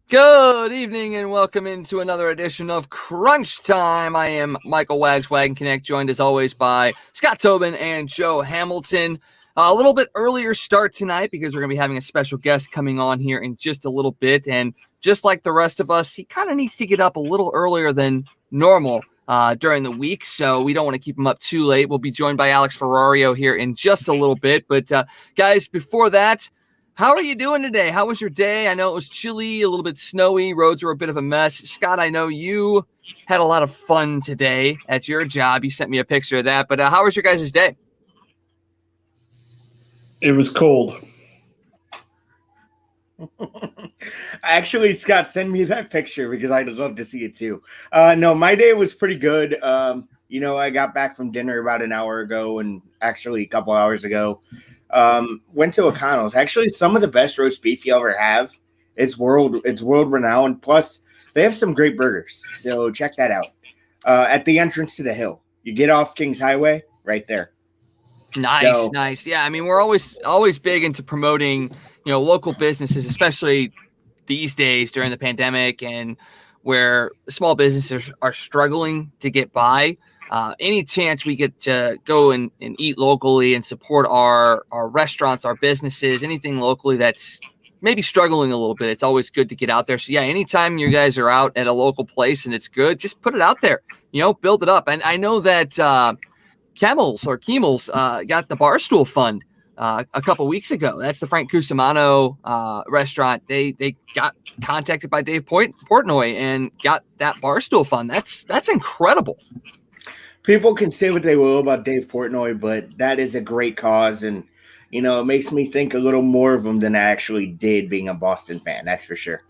Good evening and welcome into another edition of Crunch Time. I am Michael Wags, Wagon joined as always by Scott Tobin and Joe Hamilton. A little bit earlier start tonight because we're going to be having a special guest coming on here in just a little bit. And just like the rest of us, he kind of needs to get up a little earlier than normal during the week. So we don't want to keep him up too late. We'll be joined by Alex Ferrario here in just a little bit. But guys, before that, how are you doing today? How was your day? I know it was chilly, a little bit snowy. Roads were a bit of a mess. Scott, I know you had a lot of fun today at your job. You sent me a picture of that. But how was your guys' day? It was cold. Actually, Scott, send me that picture because I'd love to see it too. No, my day was pretty good. I got back from dinner about an hour ago and actually a couple hours ago. Went to O'Connell's. Actually, some of the best roast beef you'll ever have. It's world renowned. Plus, they have some great burgers. So check that out. At the entrance to the hill. You get off Kings Highway, right there. Nice. Yeah, I mean, we're always big into promoting, local businesses, especially these days during the pandemic and where small businesses are struggling to get by. Any chance we get to go and eat locally and support our restaurants, our businesses, anything locally that's maybe struggling a little bit, it's always good to get out there. So yeah, anytime you guys are out at a local place and it's good, just put it out there, build it up. And I know that Kemmels got the Barstool Fund a couple weeks ago. That's the Frank Cusimano restaurant. They got contacted by Dave Portnoy and got that Barstool Fund. That's incredible. People can say what they will about Dave Portnoy, but that is a great cause. And, it makes me think a little more of him than I actually did being a Boston fan. That's for sure.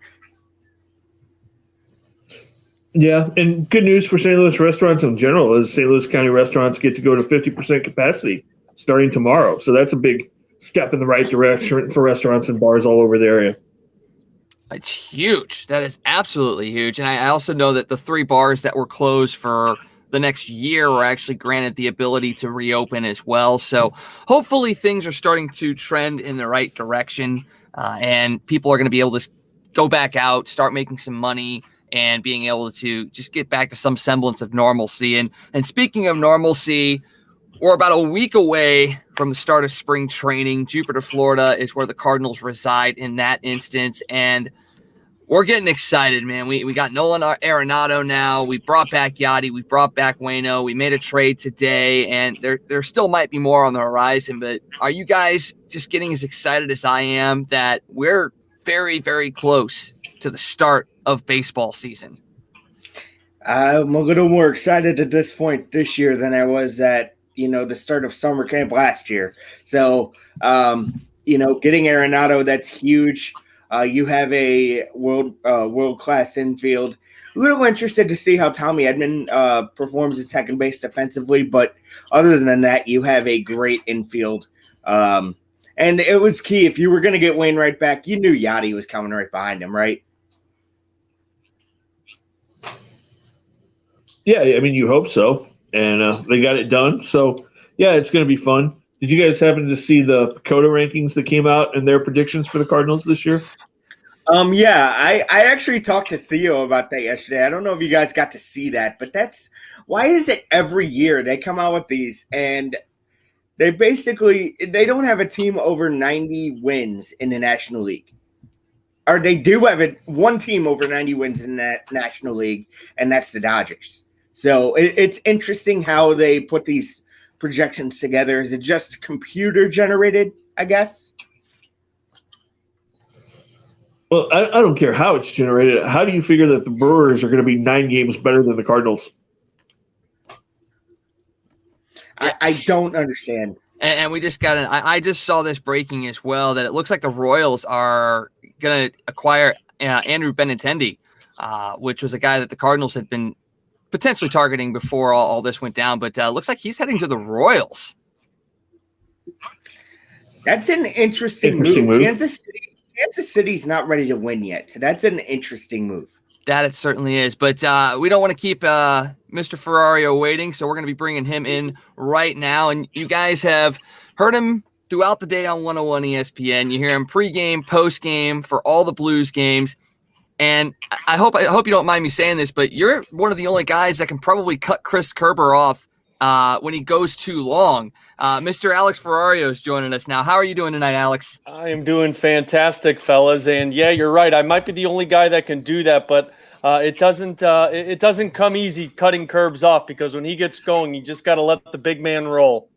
Yeah, and good news for St. Louis restaurants in general is St. Louis County restaurants get to go to 50% capacity starting tomorrow. So that's a big step in the right direction for restaurants and bars all over the area. It's huge. That is absolutely huge. And I also know that the 3 bars that were closed for the next year were actually granted the ability to reopen as well. So hopefully things are starting to trend in the right direction and people are going to be able to go back out, start making some money, and being able to just get back to some semblance of normalcy. And speaking of normalcy, we're about a week away from the start of spring training. Jupiter, Florida is where the Cardinals reside in that instance. And we're getting excited, man. We got Nolan Arenado now. We brought back Yachty. We brought back Waino. We made a trade today, and there still might be more on the horizon. But are you guys just getting as excited as I am that we're very, very close to the start of baseball season? I'm a little more excited at this point this year than I was at, the start of summer camp last year. So, getting Arenado, that's huge. You have a world-class infield. A little interested to see how Tommy Edman performs at second base defensively, but other than that, you have a great infield. And it was key. If you were going to get Wainwright back, you knew Yachty was coming right behind him, right? Yeah, I mean, you hope so. And they got it done. So, yeah, it's going to be fun. Did you guys happen to see the PECOTA rankings that came out and their predictions for the Cardinals this year? Yeah, I actually talked to Theo about that yesterday. I don't know if you guys got to see that, but why is it every year they come out with these and they don't have a team over 90 wins in the National League. Or they do have one team over 90 wins in that National League, and that's the Dodgers. So it's interesting how they put these projections together. Is it just computer generated, I guess? Well, I don't care how it's generated. How do you figure that the Brewers are going to be 9 games better than the Cardinals? I don't understand. And we just I just saw this breaking as well, that it looks like the Royals are going to acquire Andrew Benintendi, which was a guy that the Cardinals had been potentially targeting before all this went down. But looks like he's heading to the Royals. That's an interesting move. Kansas City's not ready to win yet, so that's an interesting move. That it certainly is. But we don't want to keep Mr. Ferrario waiting, so we're going to be bringing him in right now. And you guys have heard him throughout the day on 101 ESPN. You hear him pregame, postgame for all the Blues games. And I hope you don't mind me saying this, but you're one of the only guys that can probably cut Chris Kerber off when he goes too long. Mr. Alex Ferrario is joining us now. How are you doing tonight, Alex? I am doing fantastic, fellas. And yeah, you're right. I might be the only guy that can do that, but it doesn't come easy cutting Kerbs off, because when he gets going, you just got to let the big man roll.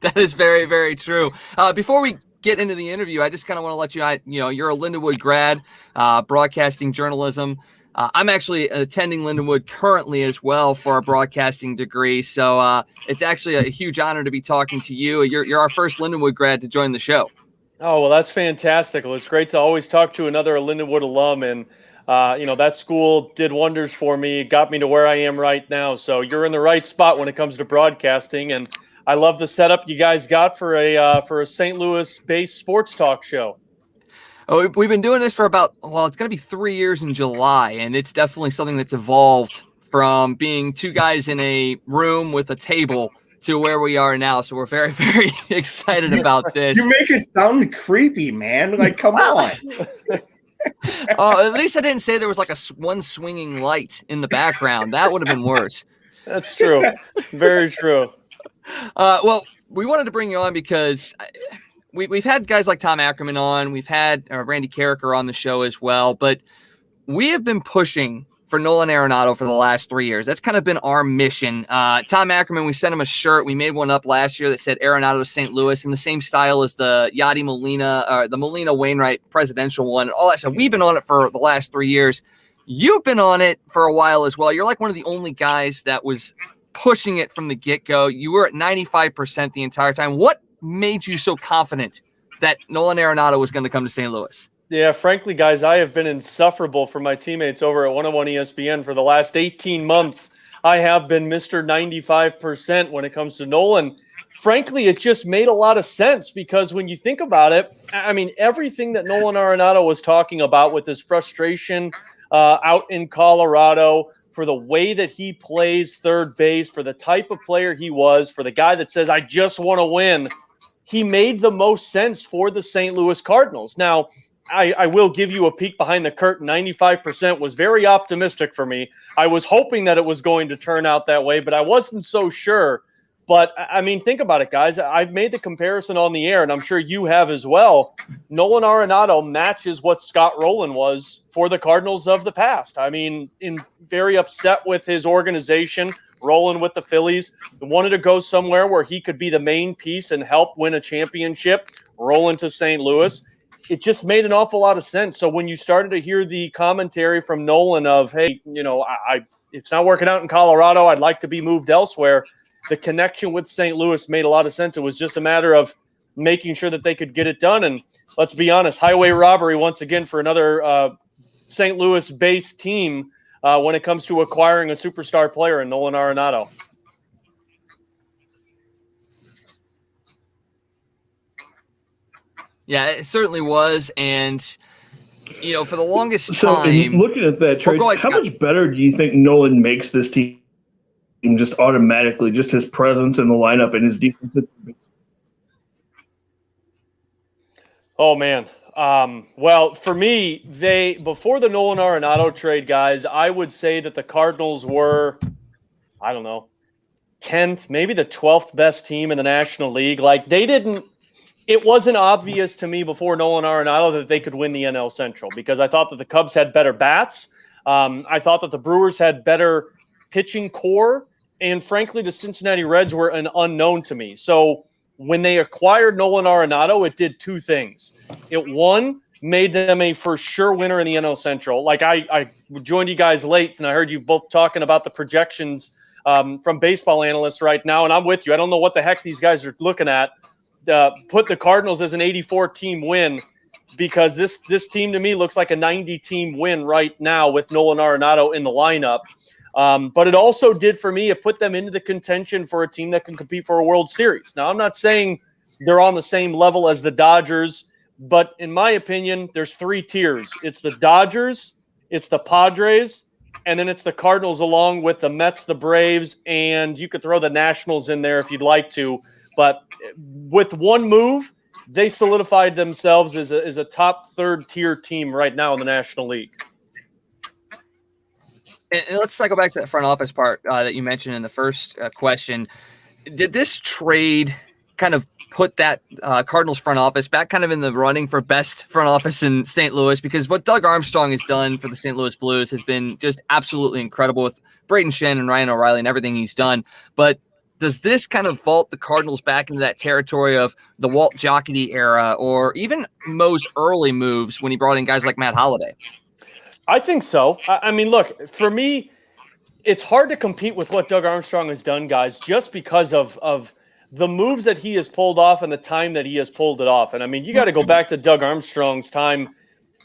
That is very, very true. Before we get into the interview, I just kind of want to let you, you're a Lindenwood grad, broadcasting journalism. I'm actually attending Lindenwood currently as well for a broadcasting degree. So it's actually a huge honor to be talking to you. You're our first Lindenwood grad to join the show. Oh, well, that's fantastic. Well, it's great to always talk to another Lindenwood alum. And, that school did wonders for me. It got me to where I am right now. So you're in the right spot when it comes to broadcasting. And I love the setup you guys got for a St. Louis-based sports talk show. Oh, we've been doing this for it's going to be 3 years in July, and it's definitely something that's evolved from being two guys in a room with a table to where we are now. So we're very, very excited about this. You make it sound creepy, man. Like, come on. At least I didn't say there was like one swinging light in the background. That would have been worse. That's true. Very true. Well, we wanted to bring you on because we've had guys like Tom Ackerman on. We've had Randy Carricker on the show as well. But we have been pushing for Nolan Arenado for the last 3 years. That's kind of been our mission. Tom Ackerman, we sent him a shirt. We made one up last year that said Arenado St. Louis in the same style as the Yadi Molina, the Molina Wainwright presidential one, and all that stuff. We've been on it for the last 3 years. You've been on it for a while as well. You're like one of the only guys that was pushing it from the get-go. You were at 95% the entire time. What made you so confident that Nolan Arenado was going to come to St. Louis? Yeah, frankly, guys, I have been insufferable for my teammates over at 101 ESPN for the last 18 months. I have been Mr. 95% when it comes to Nolan. Frankly, it just made a lot of sense, because when you think about it, I mean, everything that Nolan Arenado was talking about with his frustration out in Colorado, for the way that he plays third base, for the type of player he was, for the guy that says, I just want to win, he made the most sense for the St. Louis Cardinals. Now, I will give you a peek behind the curtain. 95% was very optimistic for me. I was hoping that it was going to turn out that way, but I wasn't so sure. But, I mean, think about it, guys. I've made the comparison on the air, and I'm sure you have as well. Nolan Arenado matches what Scott Rowland was for the Cardinals of the past. I mean, very upset with his organization, Rowland with the Phillies, wanted to go somewhere where he could be the main piece and help win a championship, Rowland to St. Louis. It just made an awful lot of sense. So when you started to hear the commentary from Nolan of, hey, it's not working out in Colorado, I'd like to be moved elsewhere, the connection with St. Louis made a lot of sense. It was just a matter of making sure that they could get it done. And let's be honest, highway robbery once again for another St. Louis-based team when it comes to acquiring a superstar player in Nolan Arenado. Yeah, it certainly was. And, for the longest So, time. looking at that trade, ahead, how Scott. much better do you think Nolan makes this team just automatically, just his presence in the lineup and his defensive? Oh, man. Well, for me, before the Nolan Arenado trade, guys, I would say that the Cardinals were, 10th, maybe the 12th best team in the National League. Like, it wasn't obvious to me before Nolan Arenado that they could win the NL Central, because I thought that the Cubs had better bats. I thought that the Brewers had better pitching core. And frankly, the Cincinnati Reds were an unknown to me. So when they acquired Nolan Arenado, it did two things. It, one, made them a for sure winner in the NL Central. Like, I joined you guys late, and I heard you both talking about the projections from baseball analysts right now, and I'm with you. I don't know what the heck these guys are looking at. Put the Cardinals as an 84-team win, because this team to me looks like a 90-team win right now with Nolan Arenado in the lineup. But it also did for me, it put them into the contention for a team that can compete for a World Series. Now, I'm not saying they're on the same level as the Dodgers, but in my opinion, there's three tiers. It's the Dodgers, it's the Padres, and then it's the Cardinals along with the Mets, the Braves, and you could throw the Nationals in there if you'd like to. But with one move, they solidified themselves as a top third tier team right now in the National League. And let's go back to that front office part that you mentioned in the first question. Did this trade kind of put that Cardinals front office back kind of in the running for best front office in St. Louis? Because what Doug Armstrong has done for the St. Louis Blues has been just absolutely incredible with Braden Shen and Ryan O'Reilly and everything he's done. But does this kind of vault the Cardinals back into that territory of the Walt Jocketty era, or even Mo's early moves when he brought in guys like Matt Holliday? I think so. I mean, look, for me, it's hard to compete with what Doug Armstrong has done, guys, just because of the moves that he has pulled off and the time that he has pulled it off. And I mean, you got to go back to Doug Armstrong's time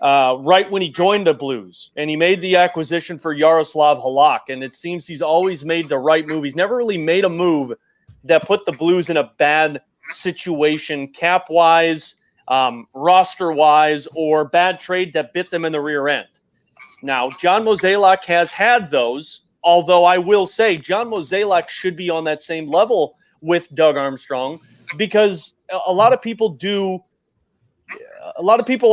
right when he joined the Blues and he made the acquisition for Yaroslav Halak. And it seems he's always made the right move. He's never really made a move that put the Blues in a bad situation cap-wise, roster-wise, or bad trade that bit them in the rear end. Now, John Mozeliak has had those, although I will say John Mozeliak should be on that same level with Doug Armstrong, because a lot of people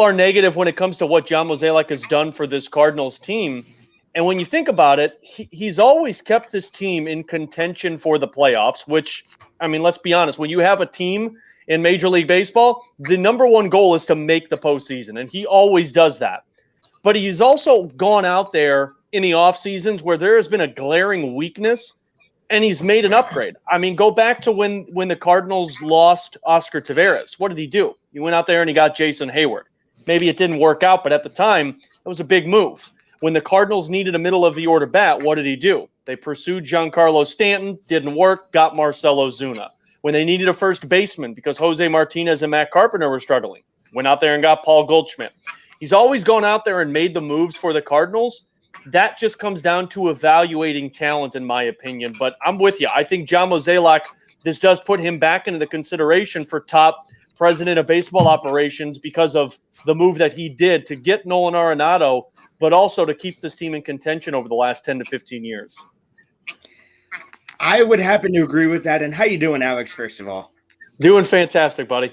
are negative when it comes to what John Mozeliak has done for this Cardinals team. And when you think about it, he's always kept this team in contention for the playoffs, which, I mean, let's be honest, when you have a team in Major League Baseball, the number one goal is to make the postseason, and he always does that. But he's also gone out there in the off seasons where there has been a glaring weakness, and he's made an upgrade. I mean, go back to when the Cardinals lost Oscar Taveras. What did he do? He went out there and he got Jason Hayward. Maybe it didn't work out, but at the time, it was a big move. When the Cardinals needed a middle-of-the-order bat, what did he do? They pursued Giancarlo Stanton, didn't work, got Marcell Ozuna. When they needed a first baseman because Jose Martinez and Matt Carpenter were struggling, went out there and got Paul Goldschmidt. He's always gone out there and made the moves for the Cardinals. That just comes down to evaluating talent, in my opinion. But I'm with you. I think John Mozeliak, this does put him back into the consideration for top president of baseball operations because of the move that he did to get Nolan Arenado, but also to keep this team in contention over the last 10 to 15 years. I would happen to agree with that. And how you doing, Alex, first of all? Doing fantastic, buddy.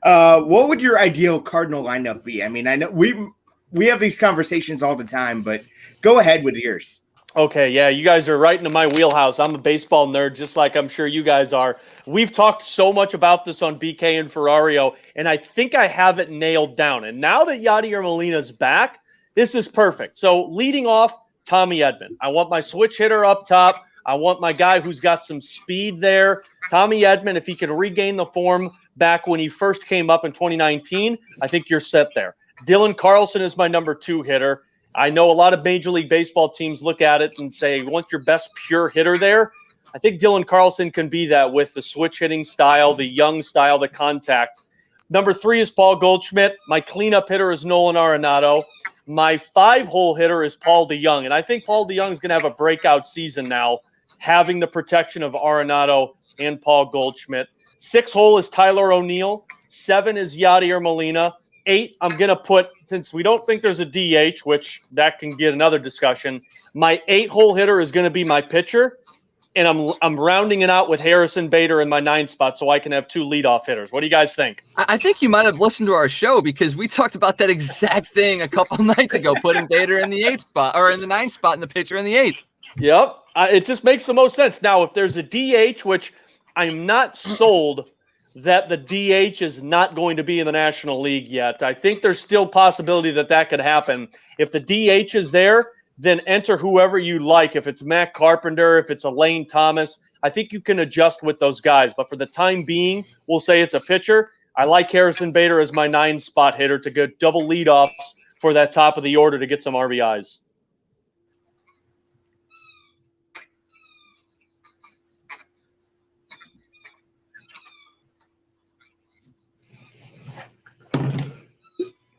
What would your ideal Cardinal lineup be? I mean, I know we have these conversations all the time, but go ahead with yours. Okay, yeah, you guys are right into my wheelhouse. I'm a baseball nerd, just like I'm sure you guys are. We've talked so much about this on BK and Ferrario, and I think I have it nailed down. And now that Yadier Molina's back, this is perfect. So leading off, Tommy Edman. I want my switch hitter up top. I want my guy who's got some speed there. Tommy Edman, if he could regain the form back when he first came up in 2019, I think you're set there. Dylan Carlson is my number 2 hitter. I know a lot of Major League Baseball teams look at it and say, you want your best pure hitter there? I think Dylan Carlson can be that with the switch hitting style, the young style, the contact. Number 3 is Paul Goldschmidt. My cleanup hitter is Nolan Arenado. My 5-hole hitter is Paul DeJong. And I think Paul DeJong is going to have a breakout season now, having the protection of Arenado and Paul Goldschmidt. 6-hole is Tyler O'Neill. 7 is Yadier Molina. 8, I'm going to put, since we don't think there's a DH, which that can get another discussion, my 8-hole hitter is going to be my pitcher, and I'm rounding it out with Harrison Bader in my 9 spot so I can have 2 leadoff hitters. What do you guys think? I think you might have listened to our show because we talked about that exact thing a couple nights ago, putting Bader in the 8th spot or in the 9th spot and the pitcher in the 8th. Yep. It just makes the most sense. Now, if there's a DH, which I'm not sold that the DH is not going to be in the National League yet. I think there's still possibility that could happen. If the DH is there, then enter whoever you like. If it's Matt Carpenter, if it's Elaine Thomas, I think you can adjust with those guys. But for the time being, we'll say it's a pitcher. I like Harrison Bader as my 9-spot hitter to get double leadoffs for that top of the order to get some RBIs.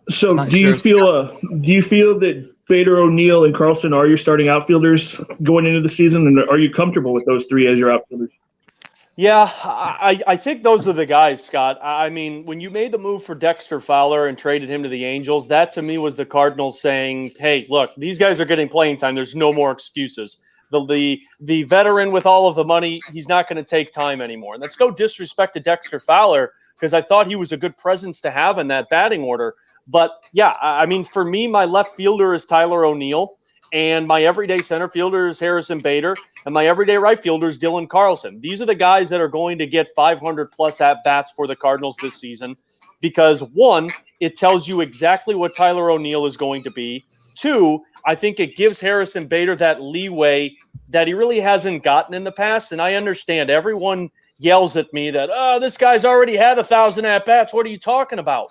So do you feel that Bader, O'Neill, and Carlson are your starting outfielders going into the season, and are you comfortable with those 3 as your outfielders? Yeah, I think those are the guys, Scott. I mean, when you made the move for Dexter Fowler and traded him to the Angels, that to me was the Cardinals saying, hey, look, these guys are getting playing time. There's no more excuses. The veteran with all of the money, he's not going to take time anymore. And let's go disrespect to Dexter Fowler because I thought he was a good presence to have in that batting order. But, yeah, I mean, for me, my left fielder is Tyler O'Neill. and my everyday center fielder is Harrison Bader, and my everyday right fielder is Dylan Carlson. These are the guys that are going to get 500-plus at-bats for the Cardinals this season because, one, it tells you exactly what Tyler O'Neill is going to be. Two, I think it gives Harrison Bader that leeway that he really hasn't gotten in the past, and I understand everyone yells at me that, oh, this guy's already had 1,000 at-bats. What are you talking about?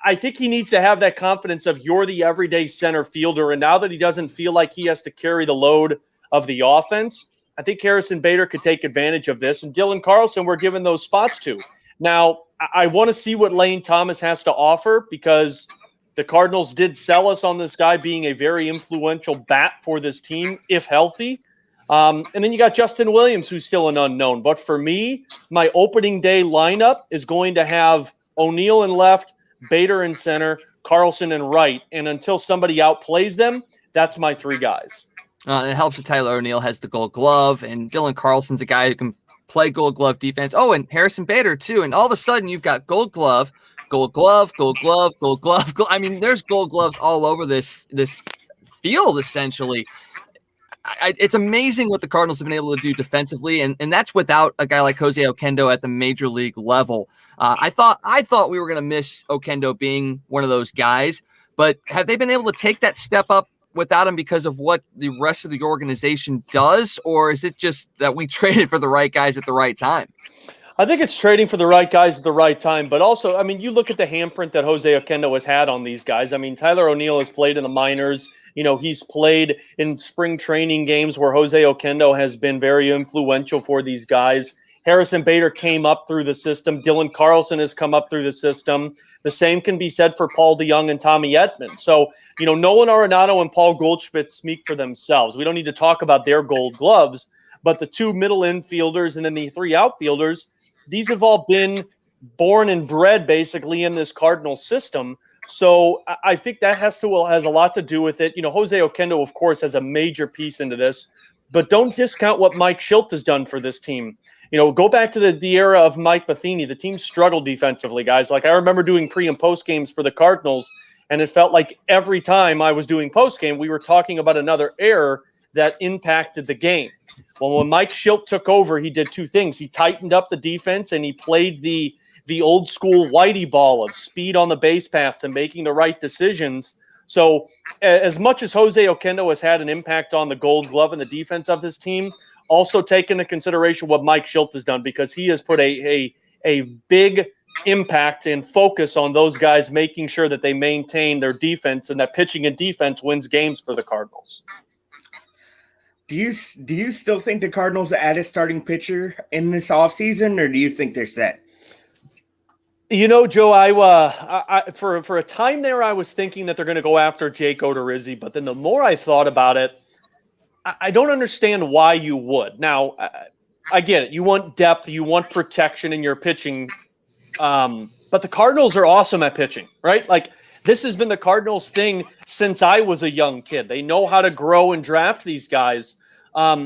I think he needs to have that confidence of you're the everyday center fielder. And now that he doesn't feel like he has to carry the load of the offense, I think Harrison Bader could take advantage of this. And Dylan Carlson, we're giving those spots to. Now, I want to see what Lane Thomas has to offer because the Cardinals did sell us on this guy being a very influential bat for this team, if healthy. And then you got Justin Williams, who's still an unknown. But for me, my opening day lineup is going to have O'Neill in left, Bader in center, Carlson in right. And until somebody outplays them, that's my three guys. It helps that Tyler O'Neill has the Gold Glove, and Dylan Carlson's a guy who can play Gold Glove defense. Oh, and Harrison Bader, too. And all of a sudden, you've got Gold Glove, Gold Glove, Gold Glove, Gold Glove. I mean, there's Gold Gloves all over this field, essentially. It's amazing what the Cardinals have been able to do defensively, and that's without a guy like Jose Oquendo at the major league level. I thought we were going to miss Oquendo being one of those guys, but have they been able to take that step up without him because of what the rest of the organization does, or is it just that we traded for the right guys at the right time? I think it's trading for the right guys at the right time, but also, I mean, you look at the handprint that Jose Oquendo has had on these guys. I mean, Tyler O'Neill has played in the minors. You know, he's played in spring training games where Jose Oquendo has been very influential for these guys. Harrison Bader came up through the system. Dylan Carlson has come up through the system. The same can be said for Paul DeJong and Tommy Edman. So, you know, Nolan Arenado and Paul Goldschmidt speak for themselves. We don't need to talk about their Gold Gloves, but the two middle infielders and then the three outfielders, these have all been born and bred basically in this Cardinal system. So I think that has a lot to do with it. You know, Jose Oquendo, of course, has a major piece into this, but don't discount what Mike Schilt has done for this team. You know, go back to the era of Mike Matheny. The team struggled defensively, guys. Like I remember doing pre and post games for the Cardinals, and it felt like every time I was doing post game, we were talking about another error that impacted the game. Well, when Mike Schilt took over, he did two things. He tightened up the defense and he played the old school Whitey ball of speed on the base paths and making the right decisions. So as much as Jose Oquendo has had an impact on the Gold Glove and the defense of this team, also take into consideration what Mike Schilt has done because he has put a big impact and focus on those guys, making sure that they maintain their defense and that pitching and defense wins games for the Cardinals. Do you still think the Cardinals add a starting pitcher in this offseason, or do you think they're set? You know, Joe, I for a time there, I was thinking that they're going to go after Jake Odorizzi, but then the more I thought about it, I don't understand why you would. Now, I get it. You want depth, you want protection in your pitching, but the Cardinals are awesome at pitching, right? Like, this has been the Cardinals' thing since I was a young kid. They know how to grow and draft these guys.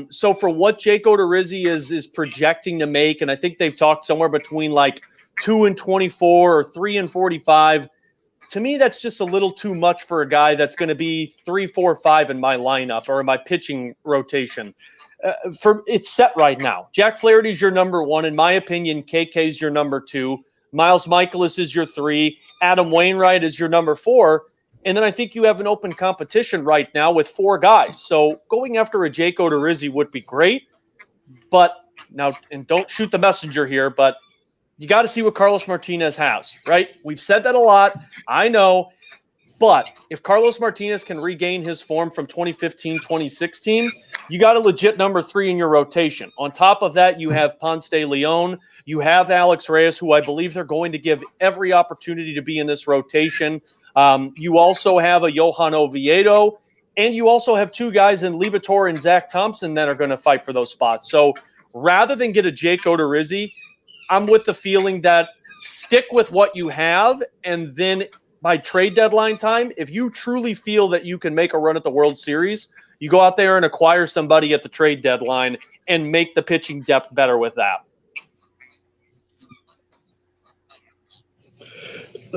So for what Jake Odorizzi is projecting to make, and I think they've talked somewhere between like 2 and 24 or 3 and 45. To me, that's just a little too much for a guy that's going to be 3, 4, 5 in my lineup or in my pitching rotation. It's set right now. Jack Flaherty's your number 1. In my opinion, KK's your number 2. Miles Mikolas is your 3. Adam Wainwright is your number 4. And then I think you have an open competition right now with 4 guys. So going after a Jake Odorizzi would be great. But now, and don't shoot the messenger here, but you got to see what Carlos Martinez has, right? We've said that a lot. I know. But if Carlos Martinez can regain his form from 2015, 2016, you got a legit number 3 in your rotation. On top of that, you have Ponce de Leon. You have Alex Reyes, who I believe they're going to give every opportunity to be in this rotation. You also have a Johan Oviedo. And you also have 2 guys in Libator and Zach Thompson that are going to fight for those spots. So rather than get a Jake Odorizzi, I'm with the feeling that stick with what you have, and then by trade deadline time, if you truly feel that you can make a run at the World Series, you go out there and acquire somebody at the trade deadline and make the pitching depth better with that.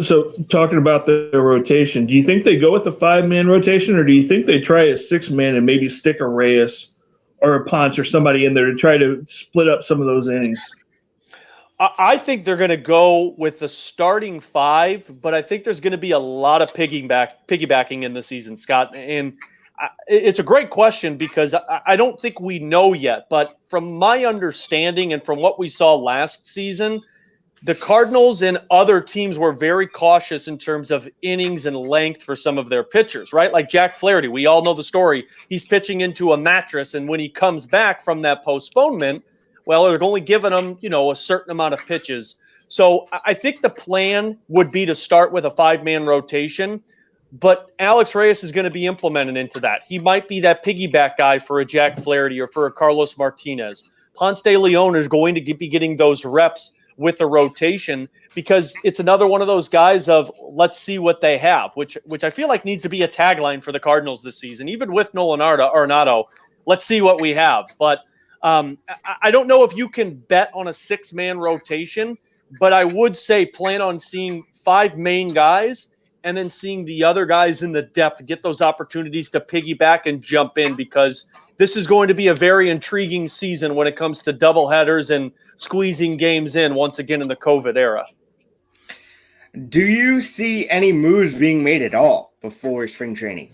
So talking about the rotation, do you think they go with a 5-man rotation, or do you think they try a 6-man and maybe stick a Reyes or a Ponce or somebody in there to try to split up some of those innings? I think they're going to go with the starting 5, but I think there's going to be a lot of piggybacking in the season, Scott. And it's a great question because I don't think we know yet. But from my understanding and from what we saw last season, the Cardinals and other teams were very cautious in terms of innings and length for some of their pitchers, right? Like Jack Flaherty, we all know the story. He's pitching into a mattress, and when he comes back from that postponement, well, they're only giving him, a certain amount of pitches. So I think the plan would be to start with a 5-man rotation, but Alex Reyes is going to be implemented into that. He might be that piggyback guy for a Jack Flaherty or for a Carlos Martinez. Ponce de Leon is going to be getting those reps with the rotation because it's another one of those guys of let's see what they have, which I feel like needs to be a tagline for the Cardinals this season. Even with Nolan Arenado, let's see what we have. But I don't know if you can bet on a 6-man rotation, but I would say plan on seeing 5 main guys and then seeing the other guys in the depth get those opportunities to piggyback and jump in because this is going to be a very intriguing season when it comes to doubleheaders and squeezing games in once again in the COVID era. Do you see any moves being made at all before spring training?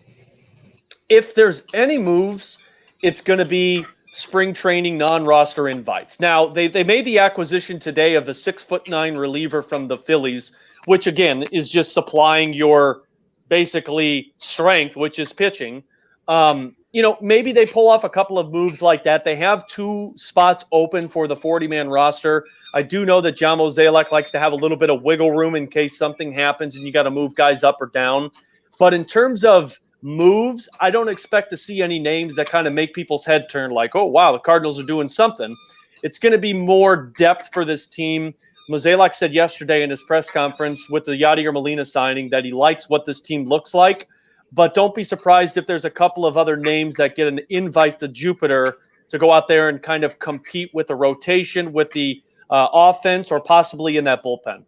If there's any moves, it's going to be spring training non-roster invites. Now, they made the acquisition today of the 6'9" reliever from the Phillies, which again is just supplying your basically strength, which is pitching. Maybe they pull off a couple of moves like that. They have 2 spots open for the 40-man roster. I do know that John Mozeliak likes to have a little bit of wiggle room in case something happens and you got to move guys up or down. But in terms of moves, I don't expect to see any names that kind of make people's head turn like, oh, wow, the Cardinals are doing something. It's going to be more depth for this team. Mozeliak said yesterday in his press conference with the Yadier Molina signing that he likes what this team looks like, but don't be surprised if there's a couple of other names that get an invite to Jupiter to go out there and kind of compete with the rotation, with the offense, or possibly in that bullpen.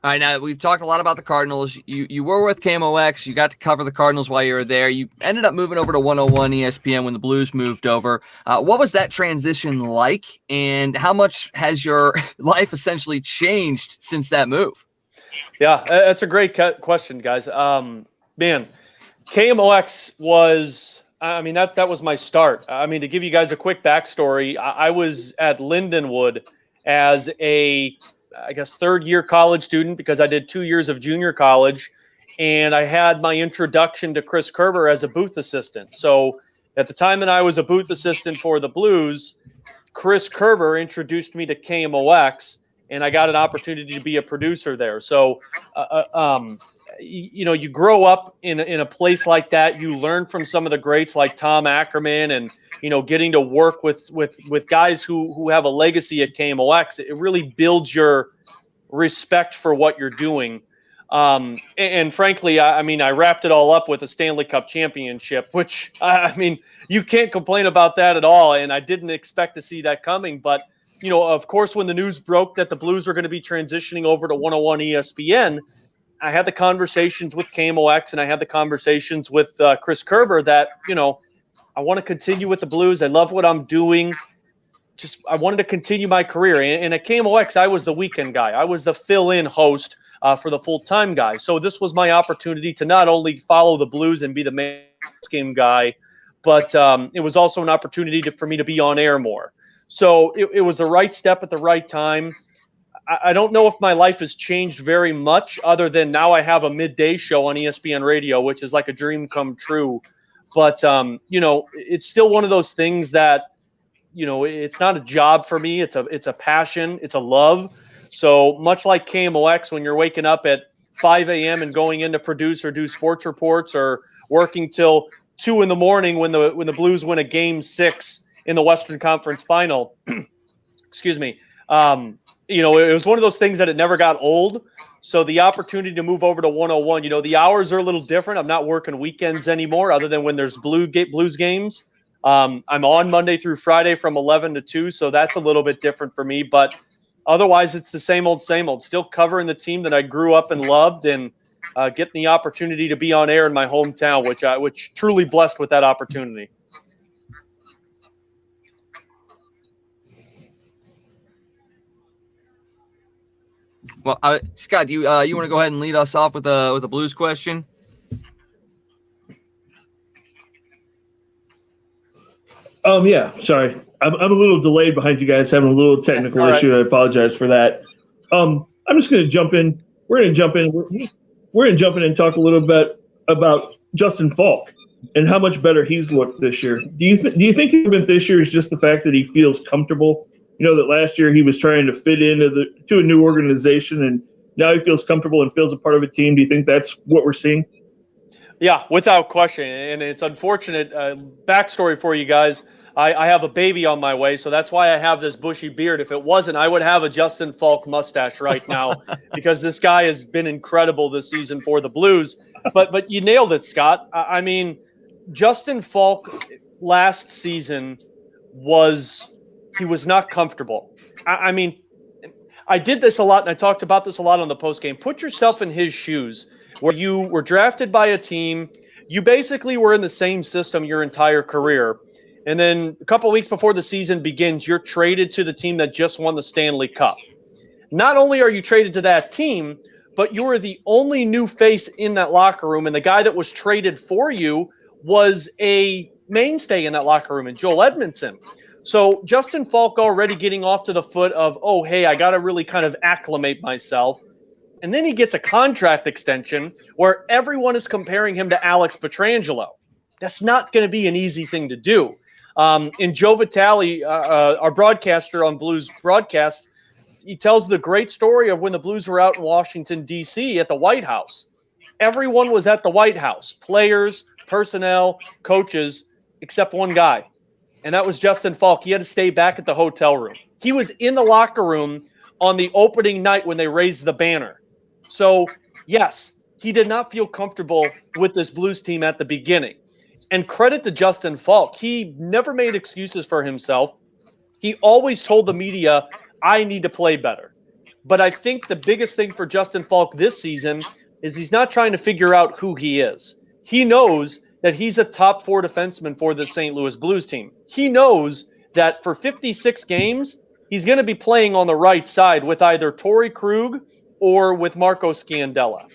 All right, now we've talked a lot about the Cardinals. You were with KMOX. You got to cover the Cardinals while you were there. You ended up moving over to 101 ESPN when the Blues moved over. What was that transition like, and how much has your life essentially changed since that move? Yeah, that's a great question, guys. Man, KMOX was, that was my start. To give you guys a quick backstory, I was at Lindenwood as a third-year college student because I did 2 years of junior college, and I had my introduction to Chris Kerber as a booth assistant. So at the time that I was a booth assistant for the Blues, Chris Kerber introduced me to KMOX, and I got an opportunity to be a producer there. So, you grow up in a place like that. You learn from some of the greats like Tom Ackerman and, getting to work with guys who have a legacy at KMOX. It really builds your respect for what you're doing. And frankly, I wrapped it all up with a Stanley Cup championship, which, you can't complain about that at all. And I didn't expect to see that coming. But, of course, when the news broke that the Blues were going to be transitioning over to 101 ESPN, I had the conversations with KMOX and I had the conversations with Chris Kerber that, I want to continue with the Blues. I love what I'm doing. I wanted to continue my career. And at KMOX, I was the weekend guy. I was the fill-in host for the full-time guy. So this was my opportunity to not only follow the Blues and be the main game guy, but it was also an opportunity for me to be on air more. So it was the right step at the right time. I don't know if my life has changed very much other than now I have a midday show on ESPN radio, which is like a dream come true. But, it's still one of those things that, it's not a job for me. It's a passion. It's a love. So much like KMOX, when you're waking up at 5 a.m. and going in to produce or do sports reports or working till 2 a.m. when the Blues win a Game 6 in the Western Conference Final, excuse me, it was one of those things that it never got old. So the opportunity to move over to 101, the hours are a little different. I'm not working weekends anymore other than when there's Blues games. I'm on Monday through Friday from 11 to 2, so that's a little bit different for me. But, Otherwise, it's the same old, same old. Still covering the team that I grew up and loved, and getting the opportunity to be on air in my hometown, which truly blessed with that opportunity. Well, Scott, you want to go ahead and lead us off with a Blues question? Yeah, sorry. I'm a little delayed behind you guys, having a little technical issue. I apologize for that. I'm just going to jump in. We're going to jump in. We're going to jump in and talk a little bit about Justin Falk and how much better he's looked this year. Do you think even this year is just the fact that he feels comfortable? You know, that last year he was trying to fit into to a new organization, and now he feels comfortable and feels a part of a team. Do you think that's what we're seeing? Yeah, without question. And it's unfortunate. Backstory for you guys. I have a baby on my way, so that's why I have this bushy beard. If it wasn't, I would have a Justin Falk mustache right now because this guy has been incredible this season for the Blues. But you nailed it, Scott. I mean, Justin Falk last season was not comfortable. I mean, I did this a lot, and I talked about this a lot on the postgame. Put yourself in his shoes, where you were drafted by a team. You basically were in the same system your entire career. And then a couple of weeks before the season begins, you're traded to the team that just won the Stanley Cup. Not only are you traded to that team, but you are the only new face in that locker room. And the guy that was traded for you was a mainstay in that locker room, and Joel Edmondson. So Justin Falk already getting off to the foot of, oh, hey, I got to really kind of acclimate myself. And then he gets a contract extension where everyone is comparing him to Alex Pietrangelo. That's not going to be an easy thing to do. And Joe Vitale, our broadcaster on Blues broadcast, he tells the great story of when the Blues were out in Washington, D.C. at the White House. Everyone was at the White House, players, personnel, coaches, except one guy. And that was Justin Falk. He had to stay back at the hotel room. He was in the locker room on the opening night when they raised the banner. So, yes, he did not feel comfortable with this Blues team at the beginning. And credit to Justin Falk. He never made excuses for himself. He always told the media, I need to play better. But I think the biggest thing for Justin Falk this season is he's not trying to figure out who he is. He knows that he's a top 4 defenseman for the St. Louis Blues team. He knows that for 56 games, he's going to be playing on the right side with either Torrey Krug or with Marco Scandella.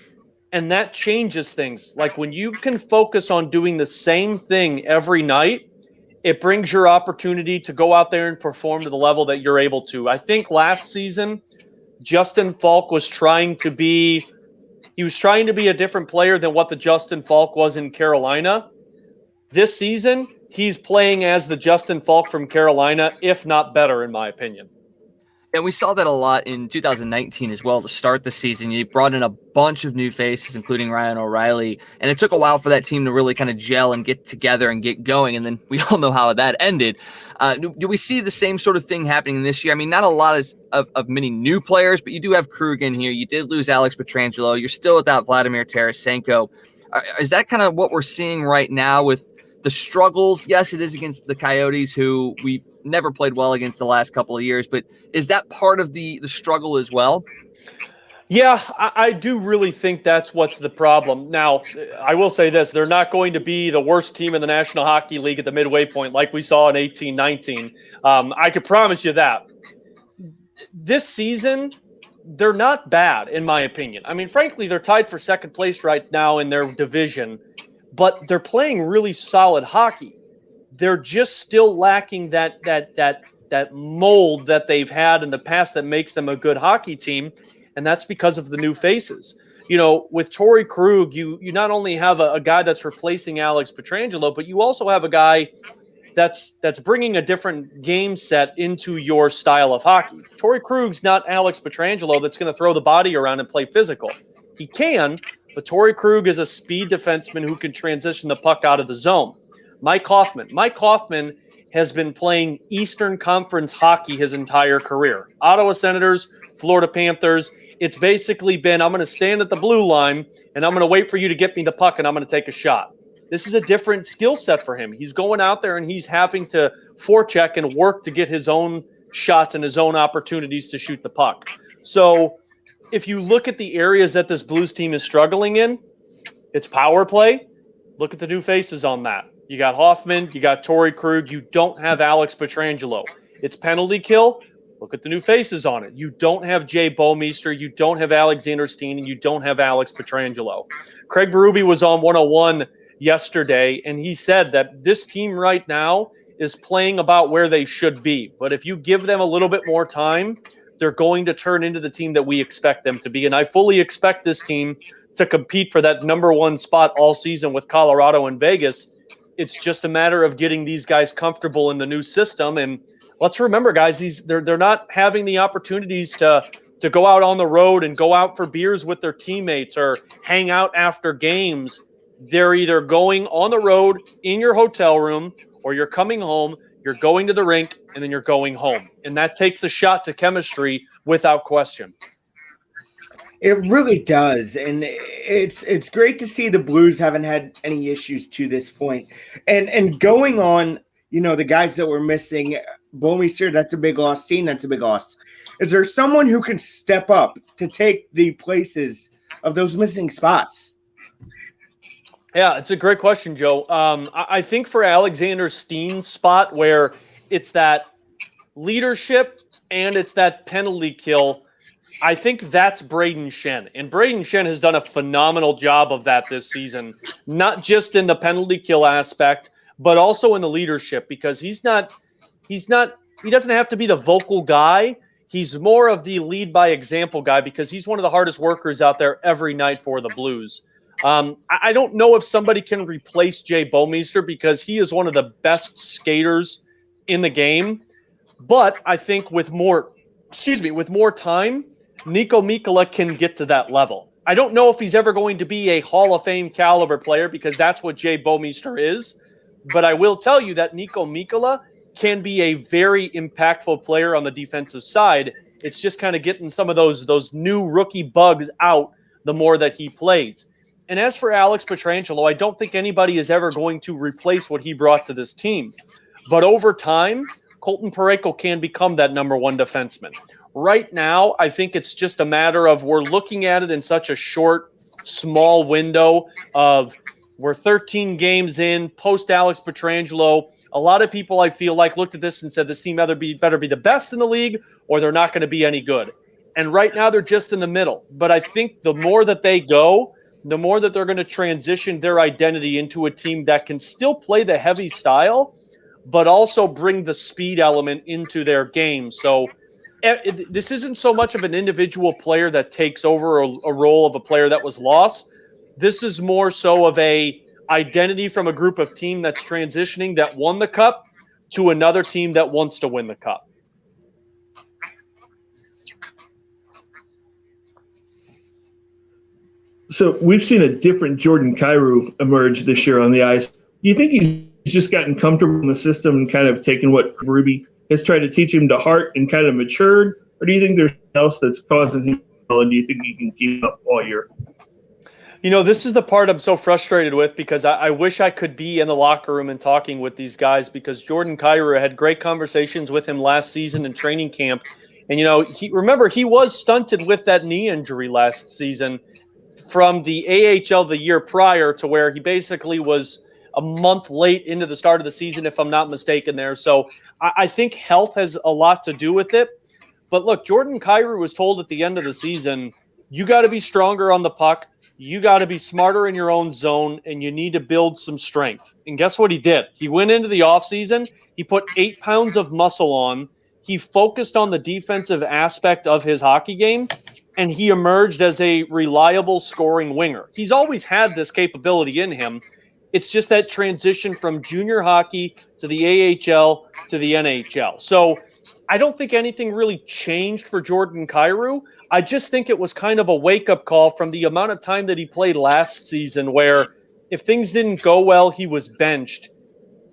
And that changes things. Like when you can focus on doing the same thing every night, it brings your opportunity to go out there and perform to the level that you're able to. I think last season, Justin Falk was trying to be a different player than what the Justin Falk was in Carolina. This season, he's playing as the Justin Falk from Carolina, if not better, in my opinion. And we saw that a lot in 2019 as well to start the season. You brought in a bunch of new faces, including Ryan O'Reilly, and it took a while for that team to really kind of gel and get together and get going, and then we all know how that ended. Do we see the same sort of thing happening this year? I mean, not a lot of many new players, but you do have Krug in here. You did lose Alex Pietrangelo. You're still without Vladimir Tarasenko. Is that kind of what we're seeing right now with the struggles? Yes, it is against the Coyotes, who we've never played well against the last couple of years, but is that part of the struggle as well? Yeah, I do really think that's what's the problem. Now, I will say this. They're not going to be the worst team in the National Hockey League at the midway point like we saw in 18-19. I could promise you that. This season, they're not bad, in my opinion. I mean, frankly, they're tied for second place right now in their division, but they're playing really solid hockey. They're just still lacking that mold that they've had in the past that makes them a good hockey team, and that's because of the new faces. You know, with Torrey Krug, you not only have a guy that's replacing Alex Pietrangelo, but you also have a guy that's bringing a different game set into your style of hockey. Torrey Krug's not Alex Pietrangelo that's going to throw the body around and play physical. He can, but Torrey Krug is a speed defenseman who can transition the puck out of the zone. Mike Hoffman has been playing Eastern Conference hockey his entire career. Ottawa Senators, Florida Panthers. It's basically been, I'm going to stand at the blue line, and I'm going to wait for you to get me the puck, and I'm going to take a shot. This is a different skill set for him. He's going out there, and he's having to forecheck and work to get his own shots and his own opportunities to shoot the puck. So if you look at the areas that this Blues team is struggling in, it's power play. Look at the new faces on that. You got Hoffman, you got Torrey Krug, you don't have Alex Pietrangelo. It's penalty kill. Look at the new faces on it. You don't have Jay Bouwmeester, you don't have Alexander Steen, and you don't have Alex Pietrangelo. Craig Berube was on 101 yesterday, and he said that this team right now is playing about where they should be. But if you give them a little bit more time, they're going to turn into the team that we expect them to be. And I fully expect this team to compete for that number one spot all season with Colorado and Vegas. It's just a matter of getting these guys comfortable in the new system. And let's remember, guys, they're not having the opportunities to go out on the road and go out for beers with their teammates or hang out after games. They're either going on the road in your hotel room, or you're coming home, you're going to the rink, and then you're going home. And that takes a shot to chemistry without question. It really does. And it's great to see the Blues haven't had any issues to this point. And going on, the guys that were missing, Bouwmeester, that's a big loss. Steen, that's a big loss. Is there someone who can step up to take the places of those missing spots? Yeah, it's a great question, Joe. I think for Alexander Steen's spot, where it's that leadership and it's that penalty kill, I think that's Braden Shen. And Braden Shen has done a phenomenal job of that this season, not just in the penalty kill aspect, but also in the leadership, because he doesn't have to be the vocal guy. He's more of the lead by example guy, because he's one of the hardest workers out there every night for the Blues. I don't know if somebody can replace Jay Bouwmeester, because he is one of the best skaters in the game. But I think with more time, Nico Mikkola can get to that level. I don't know if he's ever going to be a Hall of Fame caliber player, because that's what Jay Bouwmeester is. But I will tell you that Nico Mikkola can be a very impactful player on the defensive side. It's just kind of getting some of those new rookie bugs out the more that he plays. And as for Alex Pietrangelo, I don't think anybody is ever going to replace what he brought to this team. But over time, Colton Parayko can become that number one defenseman. Right now, I think it's just a matter of we're looking at it in such a short, small window of we're 13 games in, post Alex Pietrangelo. A lot of people, I feel like, looked at this and said this team better be the best in the league, or they're not going to be any good. And right now, they're just in the middle. But I think the more that they go, the more that they're going to transition their identity into a team that can still play the heavy style, but also bring the speed element into their game. So this isn't so much of an individual player that takes over a role of a player that was lost. This is more so of a identity from a group of team that's transitioning, that won the cup, to another team that wants to win the cup. So we've seen a different Jordan Kyrou emerge this year on the ice. Do you think he's just gotten comfortable in the system and kind of taken what Ruby has tried to teach him to heart and kind of matured? Or do you think there's something else that's causing him, and do you think he can keep up all year? This is the part I'm so frustrated with, because I wish I could be in the locker room and talking with these guys, because Jordan Kyrou had great conversations with him last season in training camp. And, he was stunted with that knee injury last season from the AHL the year prior, to where he basically was a month late into the start of the season, if I'm not mistaken there. So I think health has a lot to do with it. But look, Jordan Kyrou was told at the end of the season, you got to be stronger on the puck. You got to be smarter in your own zone, and you need to build some strength. And guess what he did? He went into the offseason. He put 8 pounds of muscle on. He focused on the defensive aspect of his hockey game, and he emerged as a reliable scoring winger. He's always had this capability in him. It's just that transition from junior hockey to the AHL to the NHL. So I don't think anything really changed for Jordan Kyrou. I just think it was kind of a wake-up call from the amount of time that he played last season, where if things didn't go well, he was benched.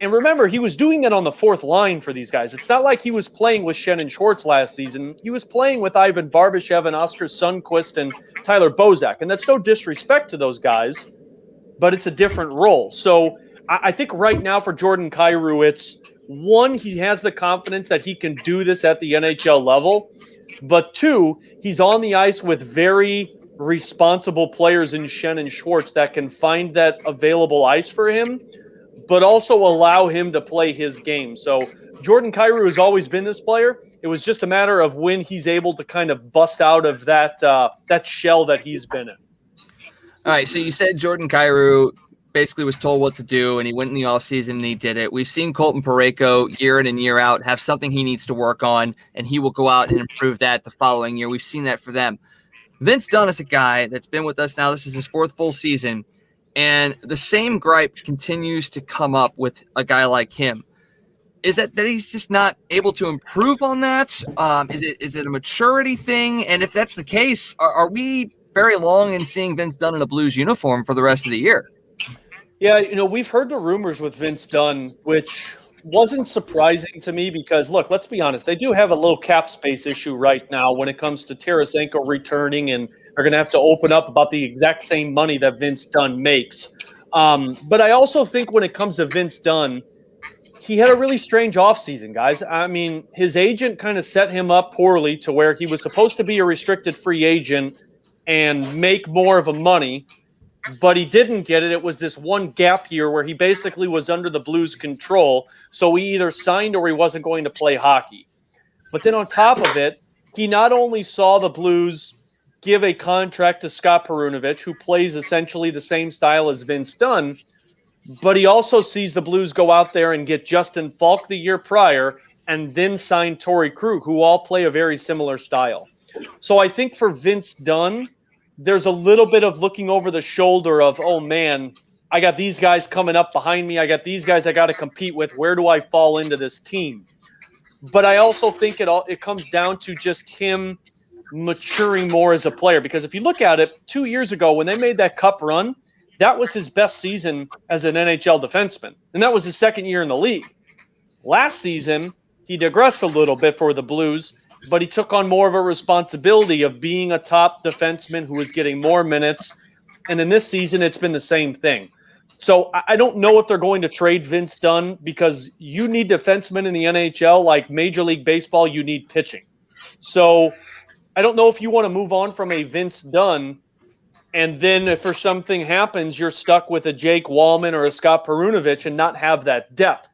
And remember, he was doing that on the fourth line for these guys. It's not like he was playing with Shannon Schwartz last season. He was playing with Ivan Barbashev and Oscar Sundqvist and Tyler Bozak. And that's no disrespect to those guys, but it's a different role. So I think right now for Jordan Kyrou, it's one, he has the confidence that he can do this at the NHL level, but two, he's on the ice with very responsible players in Shen and Schwartz that can find that available ice for him, but also allow him to play his game. So Jordan Kyrou has always been this player. It was just a matter of when he's able to kind of bust out of that shell that he's been in. All right, so you said Jordan Kyrou basically was told what to do, and he went in the offseason and he did it. We've seen Colton Parayko year in and year out have something he needs to work on, and he will go out and improve that the following year. We've seen that for them. Vince Dunn is a guy that's been with us now. This is his 4th full season, and the same gripe continues to come up with a guy like him. Is that he's just not able to improve on that? Is it a maturity thing? And if that's the case, are we very long in seeing Vince Dunn in a Blues uniform for the rest of the year? Yeah, we've heard the rumors with Vince Dunn, which wasn't surprising to me because, look, let's be honest. They do have a little cap space issue right now when it comes to Tarasenko returning, and they're going to have to open up about the exact same money that Vince Dunn makes. But I also think when it comes to Vince Dunn, he had a really strange offseason, guys. I mean, his agent kind of set him up poorly to where he was supposed to be a restricted free agent and make more of a money, but he didn't get it. It was this one gap year where he basically was under the Blues' control, so he either signed or he wasn't going to play hockey. But then on top of it, he not only saw the Blues give a contract to Scott Perunovich, who plays essentially the same style as Vince Dunn, but he also sees the Blues go out there and get Justin Falk the year prior and then sign Torrey Krug, who all play a very similar style. So I think for Vince Dunn, there's a little bit of looking over the shoulder of, oh, man, I got these guys coming up behind me. I got these guys I got to compete with. Where do I fall into this team? But I also think it comes down to just him maturing more as a player. Because if you look at it, 2 years ago when they made that cup run, that was his best season as an NHL defenseman. And that was his second year in the league. Last season, he digressed a little bit for the Blues, but he took on more of a responsibility of being a top defenseman who was getting more minutes. And in this season, it's been the same thing. So I don't know if they're going to trade Vince Dunn because you need defensemen in the NHL like Major League Baseball, you need pitching. So I don't know if you want to move on from a Vince Dunn and then if for something happens, you're stuck with a Jake Wallman or a Scott Perunovich and not have that depth.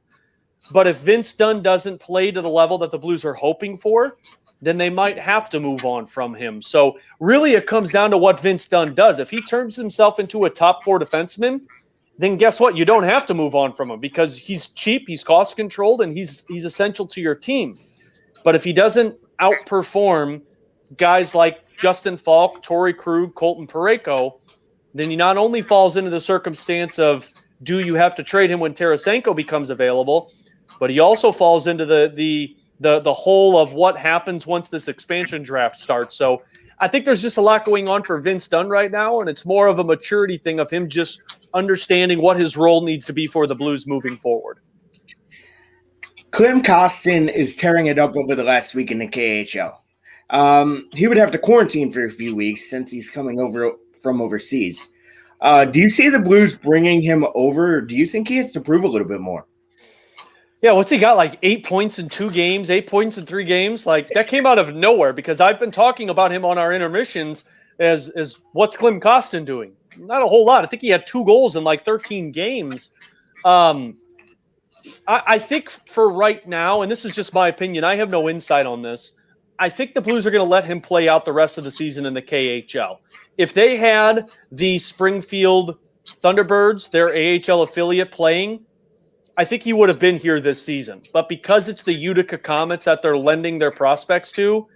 But if Vince Dunn doesn't play to the level that the Blues are hoping for, then they might have to move on from him. So really it comes down to what Vince Dunn does. If he turns himself into a top 4 defenseman, then guess what? You don't have to move on from him because he's cheap, he's cost controlled, and he's essential to your team. But if he doesn't outperform guys like Justin Falk, Torrey Krug, Colton Parayko, then he not only falls into the circumstance of do you have to trade him when Tarasenko becomes available, but he also falls into the hole of what happens once this expansion draft starts. So I think there's just a lot going on for Vince Dunn right now, and it's more of a maturity thing of him just understanding what his role needs to be for the Blues moving forward. Klim Kostin is tearing it up over the last week in the KHL. He would have to quarantine for a few weeks since he's coming over from overseas. Do you see the Blues bringing him over, or do you think he has to prove a little bit more? Yeah, what's he got, like 8 points in 2 games, 8 points in 3 games? Like, that came out of nowhere because I've been talking about him on our intermissions as what's Klim Kostin doing? Not a whole lot. I think he had 2 goals in like 13 games. I think for right now, and this is just my opinion, I have no insight on this, I think the Blues are going to let him play out the rest of the season in the KHL. If they had the Springfield Thunderbirds, their AHL affiliate, playing, I think he would have been here this season. But because it's the Utica Comets that they're lending their prospects to,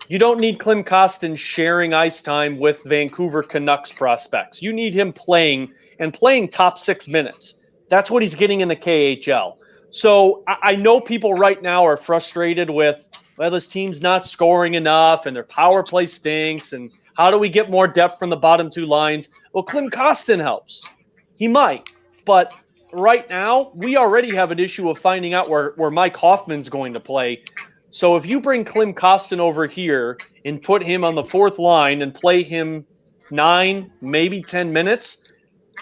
you don't need Klim Kostin sharing ice time with Vancouver Canucks prospects. You need him playing and playing top 6 minutes. That's what he's getting in the KHL. So I know people right now are frustrated with, well, this team's not scoring enough and their power play stinks. And how do we get more depth from the bottom 2 lines? Well, Klim Kostin helps. He might. But right now, we already have an issue of finding out where Mike Hoffman's going to play. So if you bring Klim Kostin over here and put him on the 4th line and play him 9, maybe 10 minutes,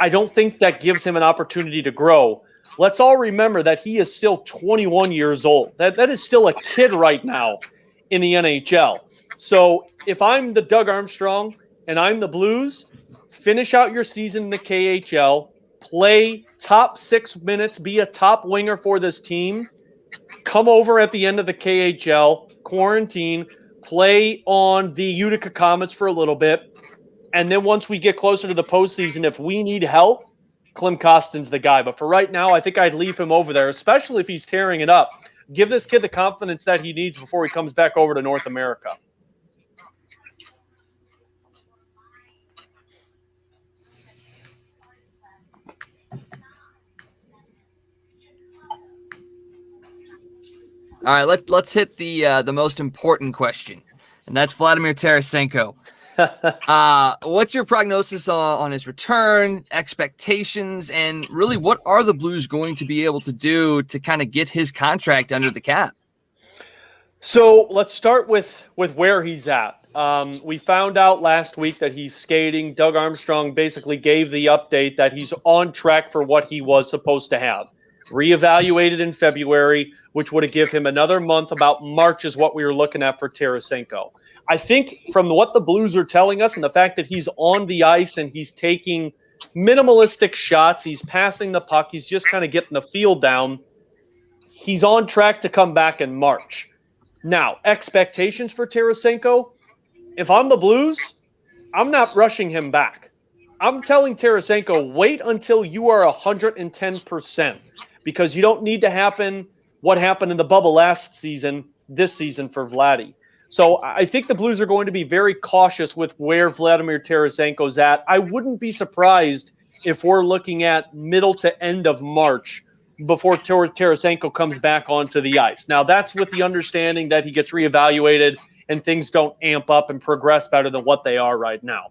I don't think that gives him an opportunity to grow. let's all remember that he is still 21 years old. That is still a kid right now in the NHL. So if I'm the Doug Armstrong and I'm the Blues, finish out your season in the KHL, play top 6 minutes, be a top winger for this team, come over at the end of the KHL, quarantine, play on the Utica Comets for a little bit, and then once we get closer to the postseason, if we need help, Klim Kostin's the guy. But for right now, I think I'd leave him over there, especially if he's tearing it up. Give this kid the confidence that he needs before he comes back over to North America. All right, let's hit the most important question, and that's Vladimir Tarasenko. What's your prognosis on his return, expectations, and really what are the Blues going to be able to do to kind of get his contract under the cap? So let's start with where he's at. We found out last week that he's skating. Doug Armstrong basically gave the update that he's on track for what he was supposed to have. Reevaluated in February, which would have given him another month. About March is what we were looking at for Tarasenko. I think from what the Blues are telling us and the fact that he's on the ice and he's taking minimalistic shots, he's passing the puck, he's just kind of getting the field down, he's on track to come back in March. Now, expectations for Tarasenko, if I'm the Blues, I'm not rushing him back. I'm telling Tarasenko, wait until you are 110%, because you don't need to happen what happened in the bubble last season, this season for Vladdy. So I think the Blues are going to be very cautious with where Vladimir Tarasenko's at. I wouldn't be surprised if we're looking at middle to end of March before Tarasenko comes back onto the ice. Now, that's with the understanding that he gets reevaluated and things don't amp up and progress better than what they are right now.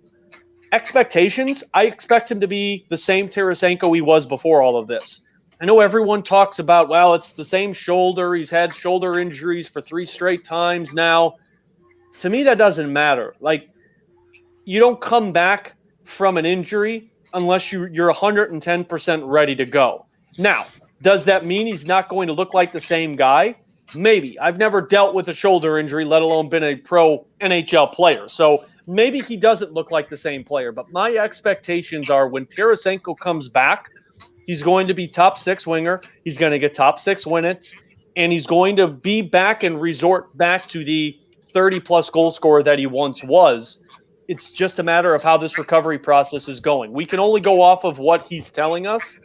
Expectations, I expect him to be the same Tarasenko he was before all of this. I know everyone talks about, well, it's the same shoulder. He's had shoulder injuries for 3 straight times now. To me, that doesn't matter. Like, you don't come back from an injury unless you're 110% ready to go. Now, does that mean he's not going to look like the same guy? Maybe. I've never dealt with a shoulder injury, let alone been a pro NHL player. So maybe he doesn't look like the same player. But my expectations are when Tarasenko comes back, he's going to be top 6 winger. He's going to get top 6 minutes. And he's going to be back and resort back to the 30-plus goal scorer that he once was. It's just a matter of how this recovery process is going. We can only go off of what he's telling us.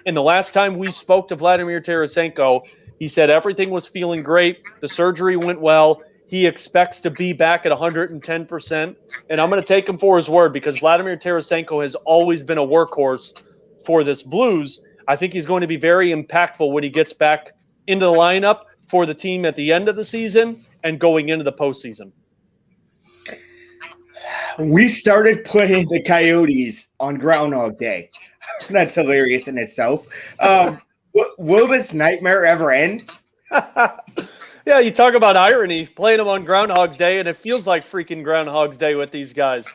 And the last time we spoke to Vladimir Tarasenko, he said everything was feeling great. The surgery went well. He expects to be back at 110%. And I'm going to take him for his word because Vladimir Tarasenko has always been a workhorse for this Blues. I think he's going to be very impactful when he gets back into the lineup for the team at the end of the season and going into the postseason. We started playing the Coyotes on Groundhog Day. That's hilarious in itself. Will this nightmare ever end? Yeah, you talk about irony, playing them on Groundhog's Day, and it feels like freaking Groundhog's Day with these guys.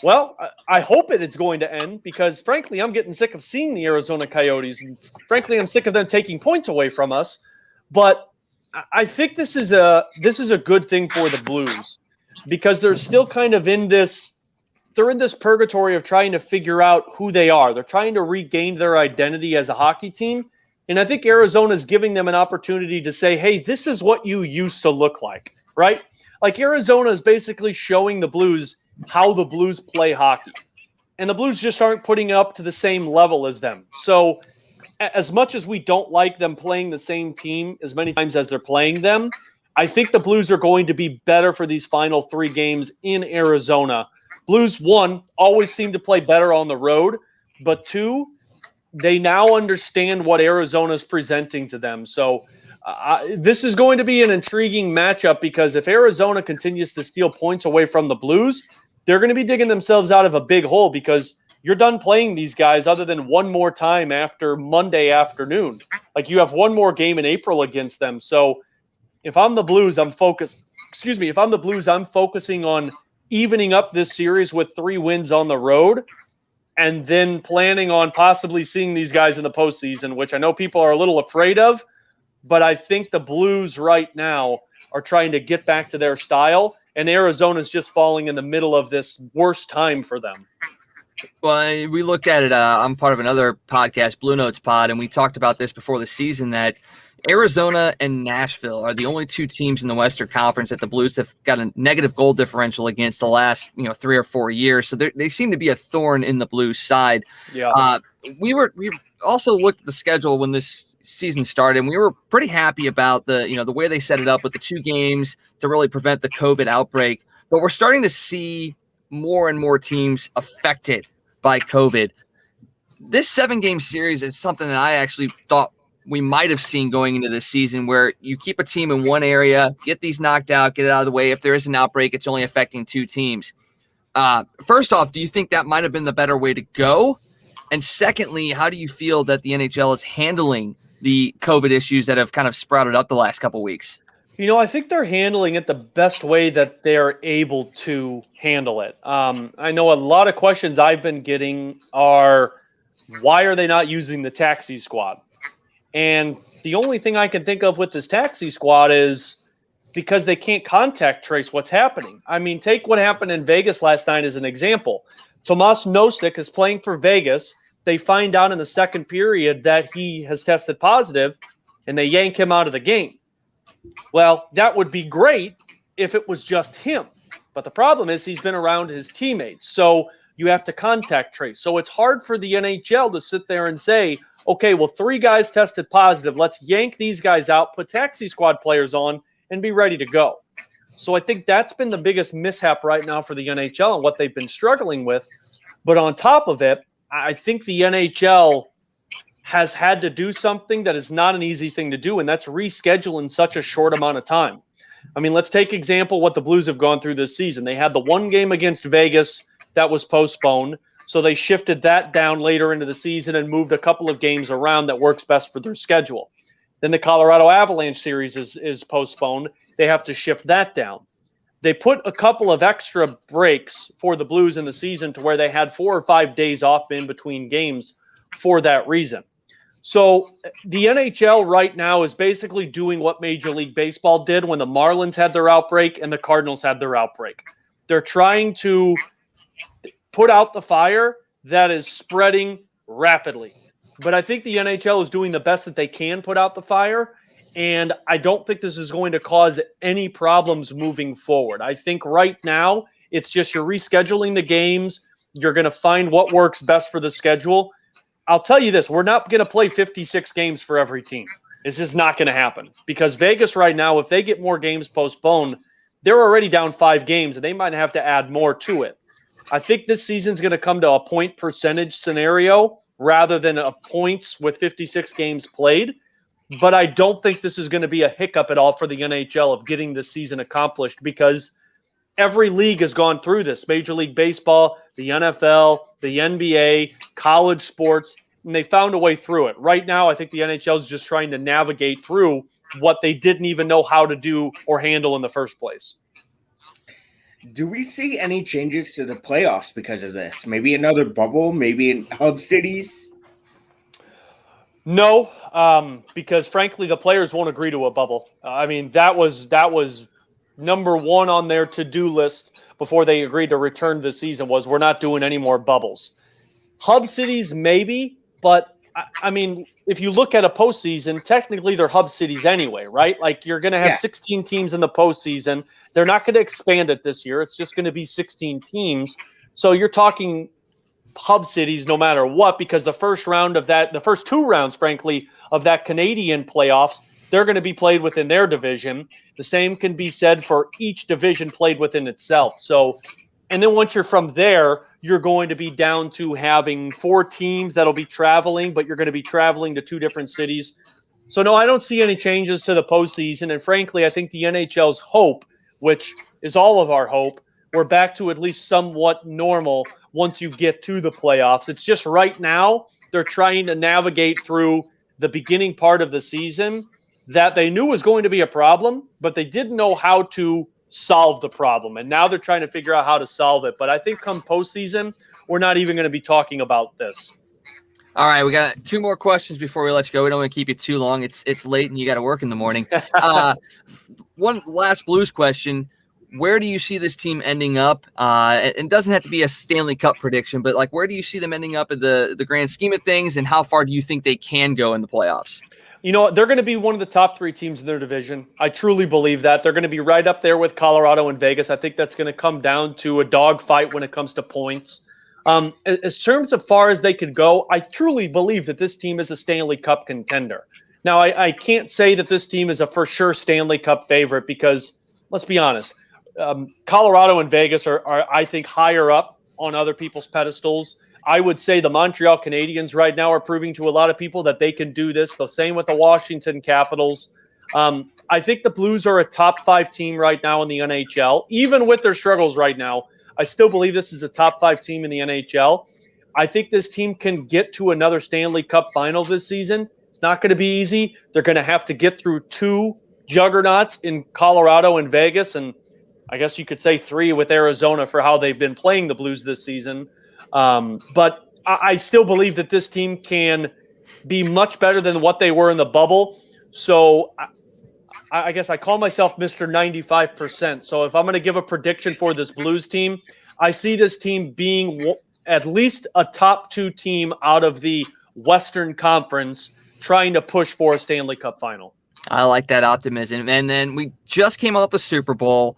Well, I hope it's going to end because, frankly, I'm getting sick of seeing the Arizona Coyotes. And frankly, I'm sick of them taking points away from us. But I think this is a good thing for the Blues because they're still kind of in this purgatory of trying to figure out who they are. They're trying to regain their identity as a hockey team. And I think Arizona is giving them an opportunity to say, hey, this is what you used to look like, right? Like Arizona is basically showing the Blues how the Blues play hockey. And the Blues just aren't putting it up to the same level as them. So as much as we don't like them playing the same team as many times as they're playing them, I think the Blues are going to be better for these final 3 games in Arizona. Blues, 1, always seem to play better on the road, but 2, they now understand what Arizona is presenting to them. So this is going to be an intriguing matchup because if Arizona continues to steal points away from the Blues, they're going to be digging themselves out of a big hole because you're done playing these guys other than one more time after Monday afternoon. Like you have one more game in April against them. So if I'm the Blues, I'm focusing on evening up this series with 3 wins on the road and then planning on possibly seeing these guys in the postseason, which I know people are a little afraid of, but I think the Blues right now are trying to get back to their style, and Arizona's just falling in the middle of this worst time for them. Well, we looked at it. I'm part of another podcast, Blue Notes Pod, and we talked about this before the season that Arizona and Nashville are the only two teams in the Western Conference that the Blues have got a negative goal differential against the last 3 or 4 years. So they seem to be a thorn in the Blues side. Yeah. We also looked at the schedule when this season started, and we were pretty happy about the way they set it up with the 2 games to really prevent the COVID outbreak. But we're starting to see more and more teams affected by COVID. This 7-game series is something that I actually thought we might have seen going into this season, where you keep a team in one area, get these knocked out, get it out of the way. If there is an outbreak, it's only affecting 2 teams. First off, do you think that might have been the better way to go? And secondly, how do you feel that the NHL is handling the COVID issues that have kind of sprouted up the last couple weeks? I think they're handling it the best way that they're able to handle it. I know a lot of questions I've been getting are, why are they not using the taxi squad? And the only thing I can think of with this taxi squad is because they can't contact trace what's happening. I mean, take what happened in Vegas last night as an example. Tomas Nosek is playing for Vegas. They find out in the second period that he has tested positive, and they yank him out of the game. Well, that would be great if it was just him. But the problem is he's been around his teammates. So you have to contact trace. So it's hard for the NHL to sit there and say, okay, well, 3 guys tested positive. Let's yank these guys out, put taxi squad players on, and be ready to go. So I think that's been the biggest mishap right now for the NHL and what they've been struggling with. But on top of it, I think the NHL has had to do something that is not an easy thing to do, and that's reschedule in such a short amount of time. I mean, let's take example what the Blues have gone through this season. They had the 1 game against Vegas that was postponed, so they shifted that down later into the season and moved a couple of games around that works best for their schedule. Then the Colorado Avalanche series is postponed. They have to shift that down. They put a couple of extra breaks for the Blues in the season to where they had 4 or 5 days off in between games for that reason. So the NHL right now is basically doing what Major League Baseball did when the Marlins had their outbreak and the Cardinals had their outbreak. They're trying to put out the fire that is spreading rapidly. But I think the NHL is doing the best that they can put out the fire, and I don't think this is going to cause any problems moving forward. I think right now it's just you're rescheduling the games. You're going to find what works best for the schedule. I'll tell you this, we're not going to play 56 games for every team. This is not going to happen because Vegas right now, if they get more games postponed, they're already down 5 games and they might have to add more to it. I think this season's going to come to a point percentage scenario rather than a points with 56 games played. But I don't think this is going to be a hiccup at all for the NHL of getting this season accomplished because every league has gone through this. Major League Baseball, the NFL, the NBA, college sports, and they found a way through it. Right now, I think the NHL is just trying to navigate through what they didn't even know how to do or handle in the first place. Do we see any changes to the playoffs because of this? Maybe another bubble, maybe in hub cities? No, because frankly, the players won't agree to a bubble. I mean, that was number 1 on their to-do list before they agreed to return this season was we're not doing any more bubbles. Hub cities, maybe, but I mean, if you look at a postseason, technically they're hub cities anyway, right? Like you're going to have 16 teams in the postseason. They're not going to expand it this year. It's just going to be 16 teams. So you're talking hub cities no matter what, because the first 2 rounds, frankly, of that Canadian playoffs, they're going to be played within their division. The same can be said for each division played within itself. So, and then once you're from there, you're going to be down to having 4 teams that'll be traveling, but you're going to be traveling to 2 different cities. So, no, I don't see any changes to the postseason. And frankly, I think the NHL's hope, which is all of our hope, we're back to at least somewhat normal once you get to the playoffs. It's just right now they're trying to navigate through the beginning part of the season that they knew was going to be a problem, but they didn't know how to solve the problem. And now they're trying to figure out how to solve it. But I think come postseason, we're not even going to be talking about this. All right, we got 2 more questions before we let you go. We don't want to keep you too long. It's late and you got to work in the morning. One last Blues question. Where do you see this team ending up? It doesn't have to be a Stanley Cup prediction, but like where do you see them ending up in the grand scheme of things, and how far do you think they can go in the playoffs? You know, they're going to be one of the top 3 teams in their division. I truly believe that. They're going to be right up there with Colorado and Vegas. I think that's going to come down to a dogfight when it comes to points. As terms of far as they could go, I truly believe that this team is a Stanley Cup contender. Now, I can't say that this team is a for sure Stanley Cup favorite because, let's be honest, Colorado and Vegas are, I think, higher up on other people's pedestals. I would say the Montreal Canadiens right now are proving to a lot of people that they can do this. The same with the Washington Capitals. I think the Blues are a top 5 team right now in the NHL. Even with their struggles right now, I still believe this is a top 5 team in the NHL. I think this team can get to another Stanley Cup final this season. It's not going to be easy. They're going to have to get through 2 juggernauts in Colorado and Vegas, and I guess you could say 3 with Arizona for how they've been playing the Blues this season. But I still believe that this team can be much better than what they were in the bubble. So I guess I call myself Mr. 95%. So if I'm going to give a prediction for this Blues team, I see this team being at least a top 2 team out of the Western Conference trying to push for a Stanley Cup final. I like that optimism. And then we just came off the Super Bowl.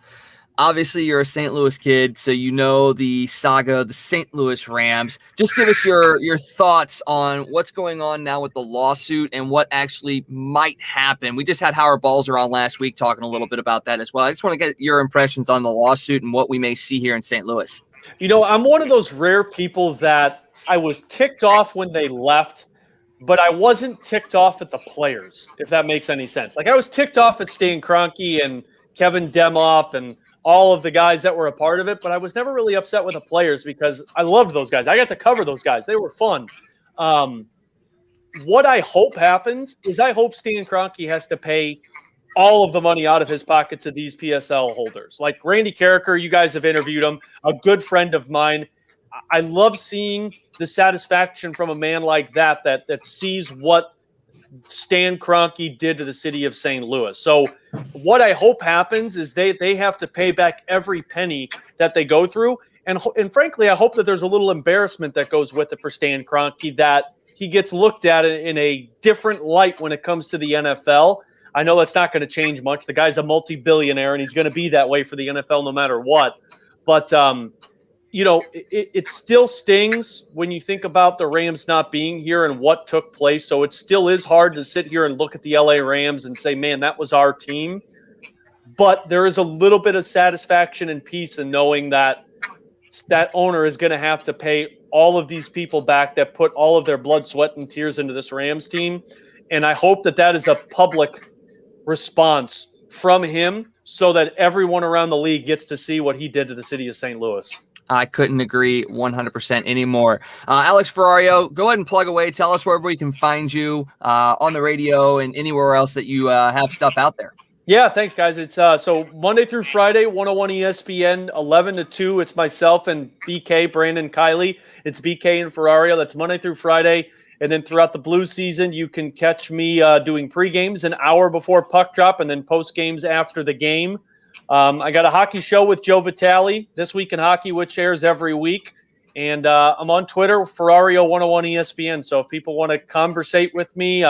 Obviously, you're a St. Louis kid, so you know the saga of the St. Louis Rams. Just give us your thoughts on what's going on now with the lawsuit and what actually might happen. We just had Howard Balzer on last week talking a little bit about that as well. I just want to get your impressions on the lawsuit and what we may see here in St. Louis. You know, I'm one of those rare people that I was ticked off when they left, but I wasn't ticked off at the players, if that makes any sense. Like, I was ticked off at Steen Kroenke and Kevin Demoff and all of the guys that were a part of it, but I was never really upset with the players because I loved those guys. I got to cover those guys. They were fun. What I hope happens is I hope Steen Kroenke has to pay all of the money out of his pocket to these PSL holders. Like Randy Carricker, you guys have interviewed him, a good friend of mine. I love seeing the satisfaction from a man like that sees what Stan Kroenke did to the city of St. Louis. So what I hope happens is they have to pay back every penny that they go through. And frankly, I hope that there's a little embarrassment that goes with it for Stan Kroenke, that he gets looked at in a different light when it comes to the NFL. I know that's not going to change much. The guy's a multi-billionaire, and he's going to be that way for the NFL no matter what. But, you know, it still stings when you think about the Rams not being here and what took place. So it still is hard to sit here and look at the LA Rams and say, man, that was our team. But there is a little bit of satisfaction and peace in knowing that that owner is going to have to pay all of these people back that put all of their blood, sweat, and tears into this Rams team. And I hope that that is a public response from him so that everyone around the league gets to see what he did to the city of St. Louis. I couldn't agree 100% anymore. Alex Ferrario, go ahead and plug away. Tell us where we can find you on the radio and anywhere else that you have stuff out there. Yeah, thanks, guys. It's so Monday through Friday, 101 ESPN, 11 to 2. It's myself and BK, Brandon Kiley. It's BK and Ferrario. That's Monday through Friday. And then throughout the Blues season, you can catch me doing pre-games an hour before puck drop and then post-games after the game. I got a hockey show with Joe Vitale, This Week in Hockey, which airs every week. And I'm on Twitter, Ferrario101 ESPN. So if people want to conversate with me,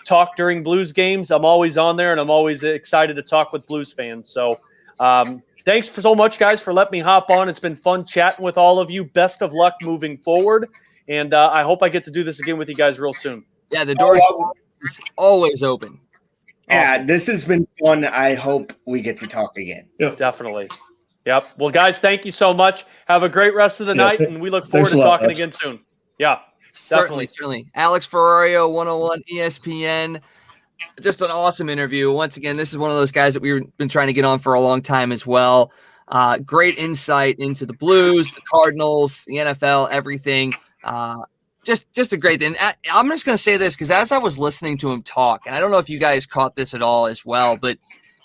talk during Blues games, I'm always on there, and I'm always excited to talk with Blues fans. So thanks so much, guys, for letting me hop on. It's been fun chatting with all of you. Best of luck moving forward. And I hope I get to do this again with you guys real soon. Yeah, the door is always open. Yeah, Awesome. this has been fun. I hope we get to talk again. Yeah. Definitely. Yep. Well, guys, thank you so much. Have a great rest of the night, and we look forward to talking again soon. Yeah, Certainly. Alex Ferrario, 101 ESPN. Just an awesome interview. Once again, this is one of those guys that we've been trying to get on for a long time as well. Great insight into the Blues, the Cardinals, the NFL, everything. Just a great thing. I'm just going to say this because as I was listening to him talk, and I don't know if you guys caught this at all as well, but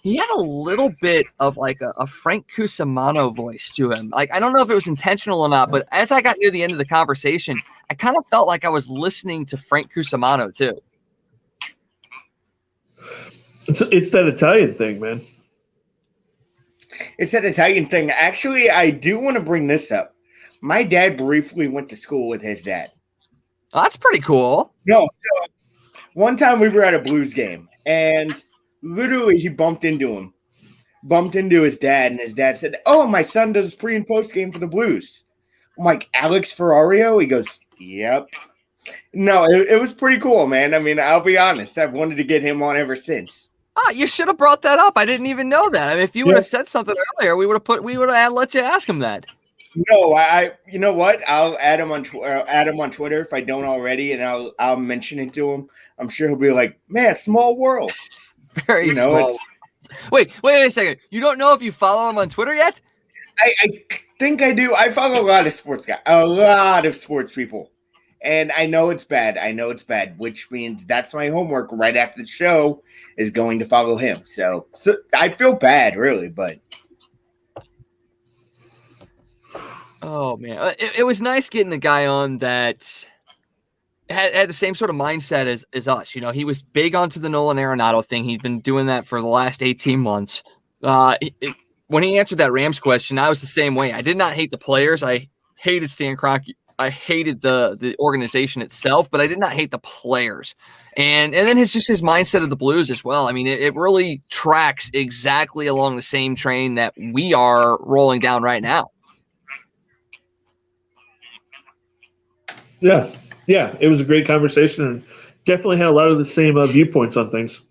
he had a little bit of like a Frank Cusimano voice to him. Like, I don't know if it was intentional or not, but as I got near the end of the conversation, I kind of felt like I was listening to Frank Cusimano too. It's that Italian thing, man. It's that Italian thing. Actually, I do want to bring this up. My dad briefly went to school with his dad. Oh, that's pretty cool. No, so one time we were at a Blues game, and literally he bumped into his dad, and his dad said, "Oh, my son does pre and post game for the Blues." I'm like, "Alex Ferrario?" He goes, "Yep." No, it was pretty cool, man. I mean, I'll be honest. I've wanted to get him on ever since. You should have brought that up. I didn't even know that. I mean, if you would have said something earlier, we would have let you ask him that. No, you know what? I'll add him on Twitter if I don't already, and I'll mention it to him. I'm sure he'll be like, "Man, small world." Very small. Wait a second. You don't know if you follow him on Twitter yet? I think I do. I follow a lot of sports guys, a lot of sports people. And I know it's bad. Which means that's my homework right after the show is going to follow him. So I feel bad, really, but. Oh, man. It was nice getting a guy on that had the same sort of mindset as us. You know, he was big onto the Nolan Arenado thing. He'd been doing that for the last 18 months. When he answered that Rams question, I was the same way. I did not hate the players. I hated Stan Kroenke. I hated the organization itself, but I did not hate the players. And then his mindset of the Blues as well. I mean, it really tracks exactly along the same train that we are rolling down right now. Yeah, it was a great conversation and definitely had a lot of the same viewpoints on things.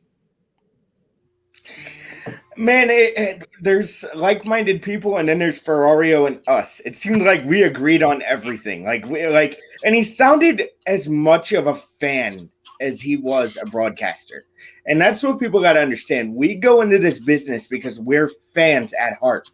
Man, there's like-minded people, and then there's Ferrario and us. It seemed like we agreed on everything. And he sounded as much of a fan as he was a broadcaster. And that's what people got to understand. We go into this business because we're fans at heart.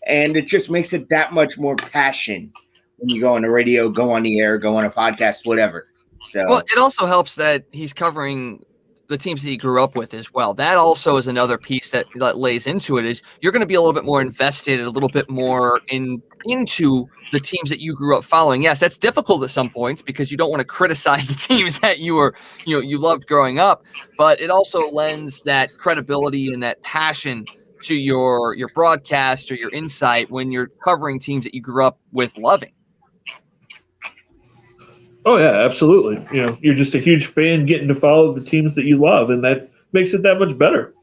And it just makes it that much more passion when you go on the radio, go on the air, go on a podcast, whatever. So, well, it also helps that he's covering the teams that he grew up with as well. That also is another piece that lays into it, is you're going to be a little bit more invested, a little bit more into the teams that you grew up following. Yes, that's difficult at some points because you don't want to criticize the teams that you loved growing up, but it also lends that credibility and that passion to your broadcast or your insight when you're covering teams that you grew up with loving. Oh, yeah, absolutely. You know, you're just a huge fan getting to follow the teams that you love, and that makes it that much better.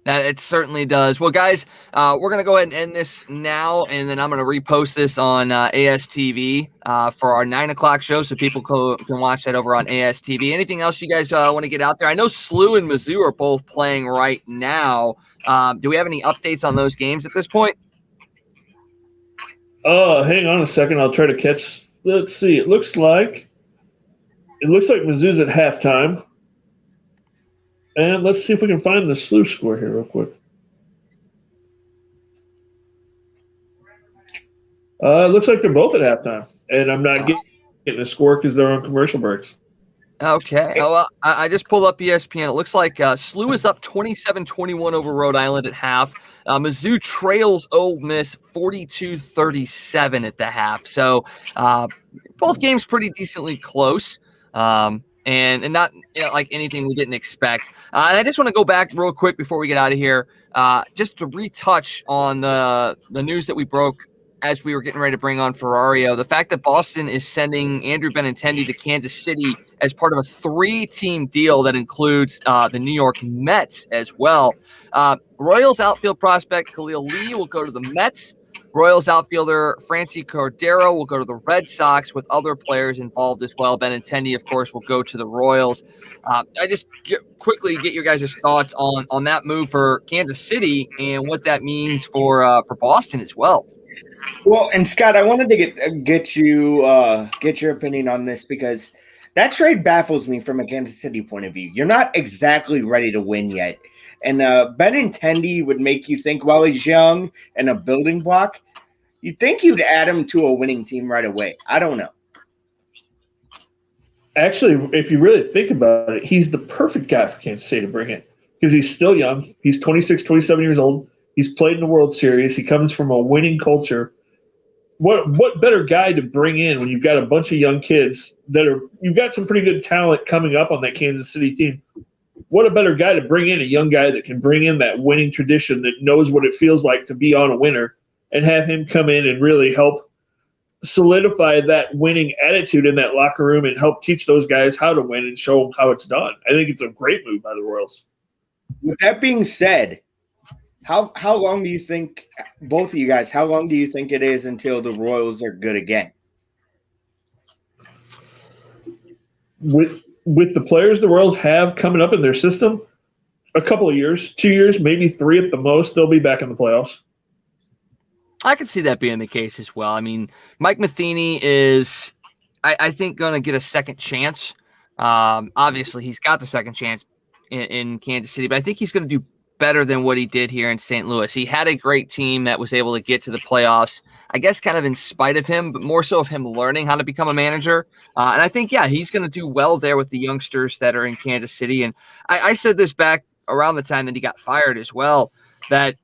It certainly does. Well, guys, we're going to go ahead and end this now, and then I'm going to repost this on ASTV for our 9 o'clock show so people can watch that over on ASTV. Anything else you guys want to get out there? I know SLU and Mizzou are both playing right now. Do we have any updates on those games at this point? Hang on a second. I'll try to catch. Let's see. It looks like Mizzou's at halftime. And let's see if we can find the SLU score here real quick. It looks like they're both at halftime. And I'm not getting a score because they're on commercial breaks. Okay. Well, I just pulled up ESPN. It looks like SLU is up 27-21 over Rhode Island at half. Mizzou trails Ole Miss 42-37 at the half. So both games pretty decently close. And not like anything we didn't expect. And I just want to go back real quick before we get out of here, just to retouch on the news that we broke as we were getting ready to bring on Ferrario. The fact that Boston is sending Andrew Benintendi to Kansas City as part of a 3-team deal that includes the New York Mets as well. Royals outfield prospect Khalil Lee will go to the Mets. Royals outfielder Francie Cordero will go to the Red Sox, with other players involved as well. Benintendi, of course, will go to the Royals. I just quickly get your guys' thoughts on that move for Kansas City and what that means for Boston as well. Well, and Scott, I wanted to get your opinion on this because that trade baffles me from a Kansas City point of view. You're not exactly ready to win yet. And Benintendi would make you think, well, he's young and a building block. You'd think you'd add him to a winning team right away. I don't know. Actually, if you really think about it, he's the perfect guy for Kansas City to bring in. because he's still young. He's 26, 27 years old. He's played in the World Series. He comes from a winning culture. What better guy to bring in when you've got a bunch of young kids you've got some pretty good talent coming up on that Kansas City team. What a better guy to bring in, a young guy that can bring in that winning tradition, that knows what it feels like to be on a winner, and have him come in and really help solidify that winning attitude in that locker room and help teach those guys how to win and show them how it's done. I think it's a great move by the Royals. With that being said, how long do you think, both of you guys, how long do you think it is until the Royals are good again? With the players the Royals have coming up in their system, a couple of years, 2 years, maybe 3 at the most, they'll be back in the playoffs. I could see that being the case as well. I mean, Mike Matheny is, I think, going to get a second chance. Obviously, he's got the second chance in Kansas City, but I think he's going to do better than what he did here in St. Louis. He had a great team that was able to get to the playoffs, I guess kind of in spite of him, but more so of him learning how to become a manager. And I think, yeah, he's going to do well there with the youngsters that are in Kansas City. And I said this back around the time that he got fired as well, that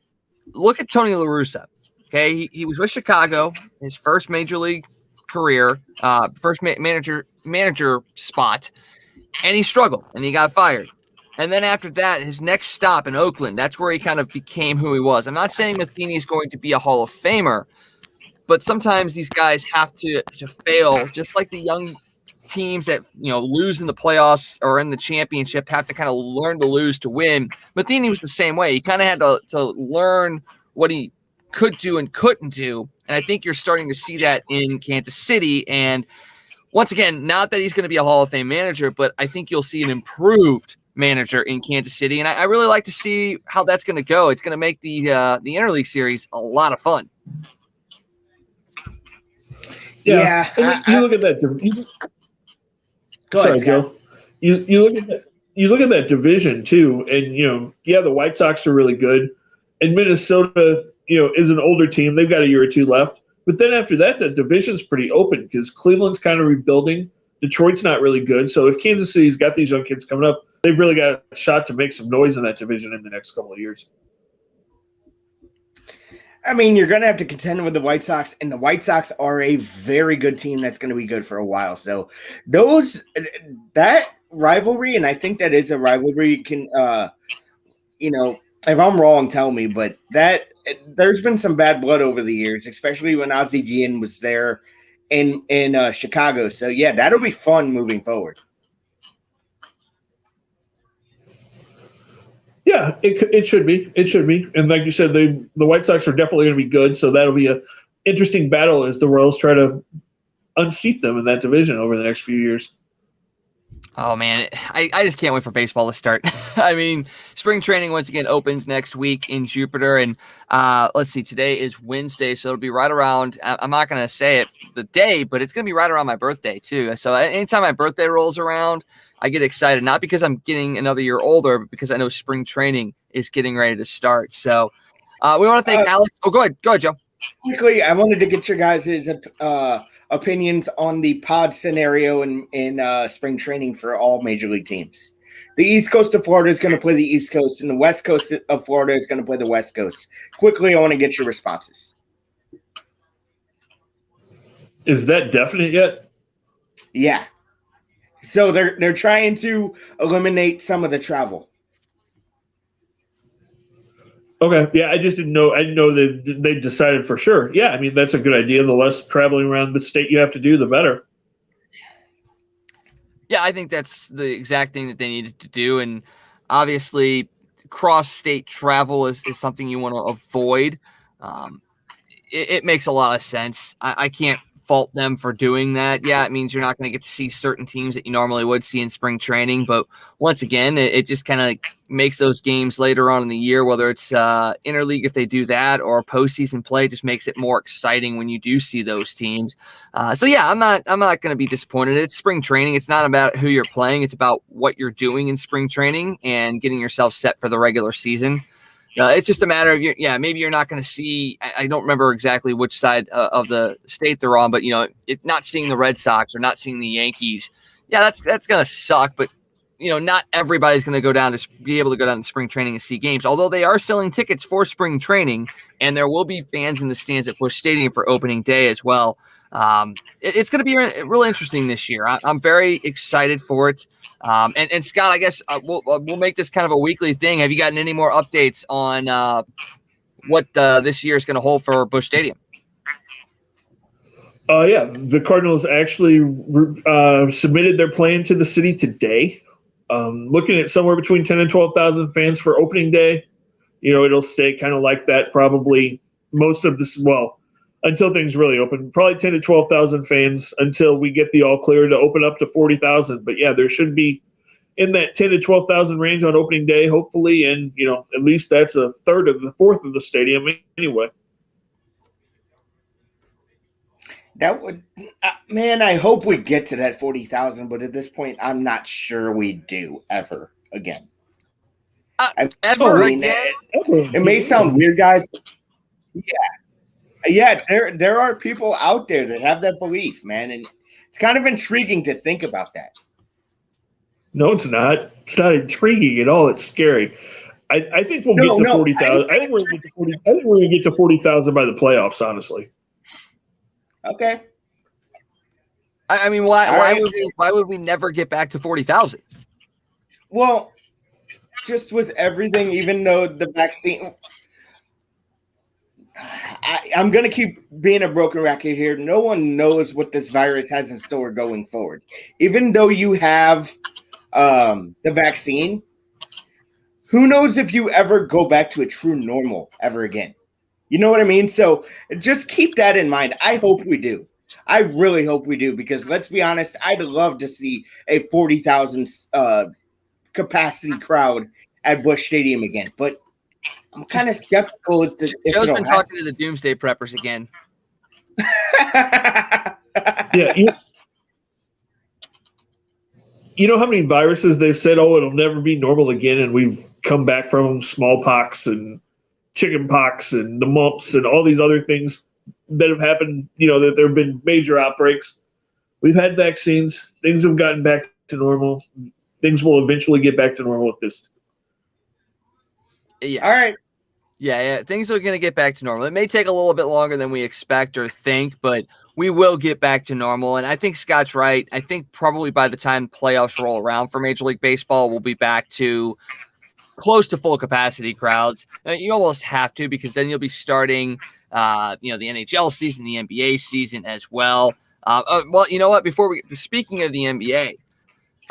look at Tony La Russa. Okay, he was with Chicago, his first major league career, first manager spot, and he struggled and he got fired. And then after that, his next stop in Oakland, that's where he kind of became who he was. I'm not saying Matheny is going to be a Hall of Famer, but sometimes these guys have to fail, just like the young teams that lose in the playoffs or in the championship have to kind of learn to lose to win. Matheny was the same way. He kind of had to learn what he could do and couldn't do. And I think you're starting to see that in Kansas City. And once again, not that he's going to be a Hall of Fame manager, but I think you'll see an improved manager in Kansas City. And I really like to see how that's going to go. It's going to make the interleague series a lot of fun. Yeah. You look at that. Go ahead, Joe. You look at that division too, and the White Sox are really good, and Minnesota, is an older team. They've got a year or two left, but then after that, the division's pretty open because Cleveland's kind of rebuilding. Detroit's not really good. So if Kansas City's got these young kids coming up, they've really got a shot to make some noise in that division in the next couple of years. I mean, you're going to have to contend with the White Sox, and the White Sox are a very good team that's going to be good for a while. So that rivalry, and I think that is a rivalry, can, if I'm wrong, tell me, but there's been some bad blood over the years, especially when Ozzie Guillen was there in Chicago. So, yeah, that'll be fun moving forward. Yeah, it should be. It should be. And like you said, the White Sox are definitely going to be good. So that'll be an interesting battle as the Royals try to unseat them in that division over the next few years. Oh, man, I just can't wait for baseball to start. I mean, spring training once again opens next week in Jupiter. And let's see, today is Wednesday, so it'll be right around, I'm not going to say it the day, but it's going to be right around my birthday too. So anytime my birthday rolls around, I get excited, not because I'm getting another year older, but because I know spring training is getting ready to start. So we want to thank Alex. Oh, go ahead, Joe. Quickly, I wanted to get your guys' opinions on the pod scenario in spring training for all major league teams. The East Coast of Florida is going to play the East Coast, and the West Coast of Florida is going to play the West Coast. Quickly, I want to get your responses. Is that definite yet? Yeah. So they're trying to eliminate some of the travel. Okay. Yeah, I just didn't know. I didn't know that they decided for sure. Yeah, I mean, that's a good idea. The less traveling around the state you have to do, the better. Yeah, I think that's the exact thing that they needed to do. And obviously, cross-state travel is something you want to avoid. It makes a lot of sense. I can't fault them for doing that. Yeah, it means you're not going to get to see certain teams that you normally would see in spring training. But once again, it just kind of makes those games later on in the year, whether it's interleague if they do that or postseason play, just makes it more exciting when you do see those teams. So yeah, I'm not going to be disappointed. It's spring training. It's not about who you're playing. It's about what you're doing in spring training and getting yourself set for the regular season. It's just a matter of maybe you're not going to see. I don't remember exactly which side of the state they're on, but if not seeing the Red Sox or not seeing the Yankees, yeah, that's going to suck. But not everybody's going to go down to be able to go down to spring training and see games, although they are selling tickets for spring training, and there will be fans in the stands at Busch Stadium for opening day as well. It's going to be really interesting this year. I'm very excited for it. And Scott, I guess we'll make this kind of a weekly thing. Have you gotten any more updates on what this year is going to hold for Busch Stadium? Yeah, the Cardinals actually submitted their plan to the city today. Looking at somewhere between 10 and 12,000 fans for opening day. It'll stay kind of like that probably most of this, until things really open. Probably 10 to 12,000 fans until we get the all clear to open up to 40,000. But yeah, there should be in that 10 to 12,000 range on opening day, hopefully, and at least that's a fourth of the stadium anyway. That would, man, I hope we get to that 40,000, but at this point, I'm not sure we do ever again. Ever again? It may sound weird, guys. Yeah, there are people out there that have that belief, man, and it's kind of intriguing to think about that. No, it's not. It's not intriguing at all. It's scary. I think we'll get to 40,000. I think we're going to get to 40. I think we're going to get to 40,000 by the playoffs, honestly. Okay. I mean, why would we never get back to 40,000? Well, just with everything, even though the vaccine, I'm going to keep being a broken record here. No one knows what this virus has in store going forward. Even though you have the vaccine, who knows if you ever go back to a true normal ever again? You know what I mean? So just keep that in mind. I hope we do. I really hope we do, because let's be honest, I'd love to see a 40,000 capacity crowd at Busch Stadium again. But I'm kind of skeptical. Joe's been talking to the doomsday preppers again. Yeah. You know how many viruses they've said, it'll never be normal again, and we've come back from smallpox and chicken pox and the mumps and all these other things that have happened, that there have been major outbreaks. We've had vaccines. Things have gotten back to normal. Things will eventually get back to normal with this. Yes. All right. Yeah. Things are going to get back to normal. It may take a little bit longer than we expect or think, but we will get back to normal. And I think Scott's right. I think probably by the time playoffs roll around for Major League Baseball, we'll be back to close to full capacity crowds. You almost have to, because then you'll be starting, the NHL season, the NBA season as well. Well, you know what? Speaking of the NBA,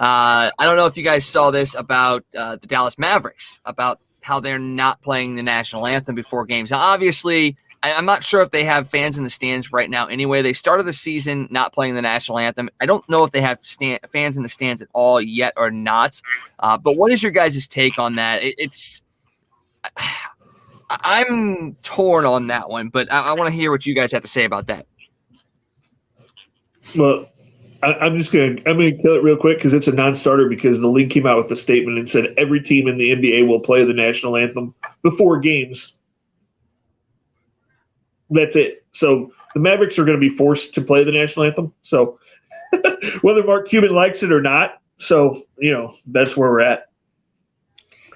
I don't know if you guys saw this about the Dallas Mavericks, about how they're not playing the national anthem before games. Now, obviously, I'm not sure if they have fans in the stands right now. Anyway, they started the season not playing the national anthem. I don't know if they have fans in the stands at all yet or not. But what is your guys' take on that? I'm torn on that one, but I want to hear what you guys have to say about that. Well, I'm going to kill it real quick because it's a non-starter, because the league came out with a statement and said every team in the NBA will play the national anthem before games. That's it. So the Mavericks are going to be forced to play the national anthem. So whether Mark Cuban likes it or not, so, that's where we're at.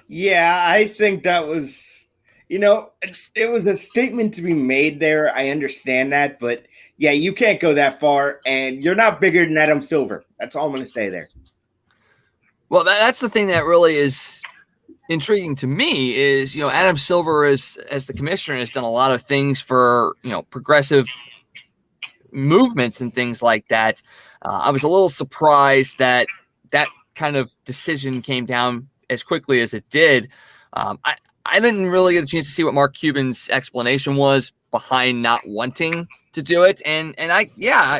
Yeah, I think that was, it was a statement to be made there. I understand that, but yeah, you can't go that far, and you're not bigger than Adam Silver. That's all I'm going to say there. Well, that's the thing that really is intriguing to me is, Adam Silver as the commissioner has done a lot of things for, progressive movements and things like that. I was a little surprised that kind of decision came down as quickly as it did. I didn't really get a chance to see what Mark Cuban's explanation was behind not wanting to do it. And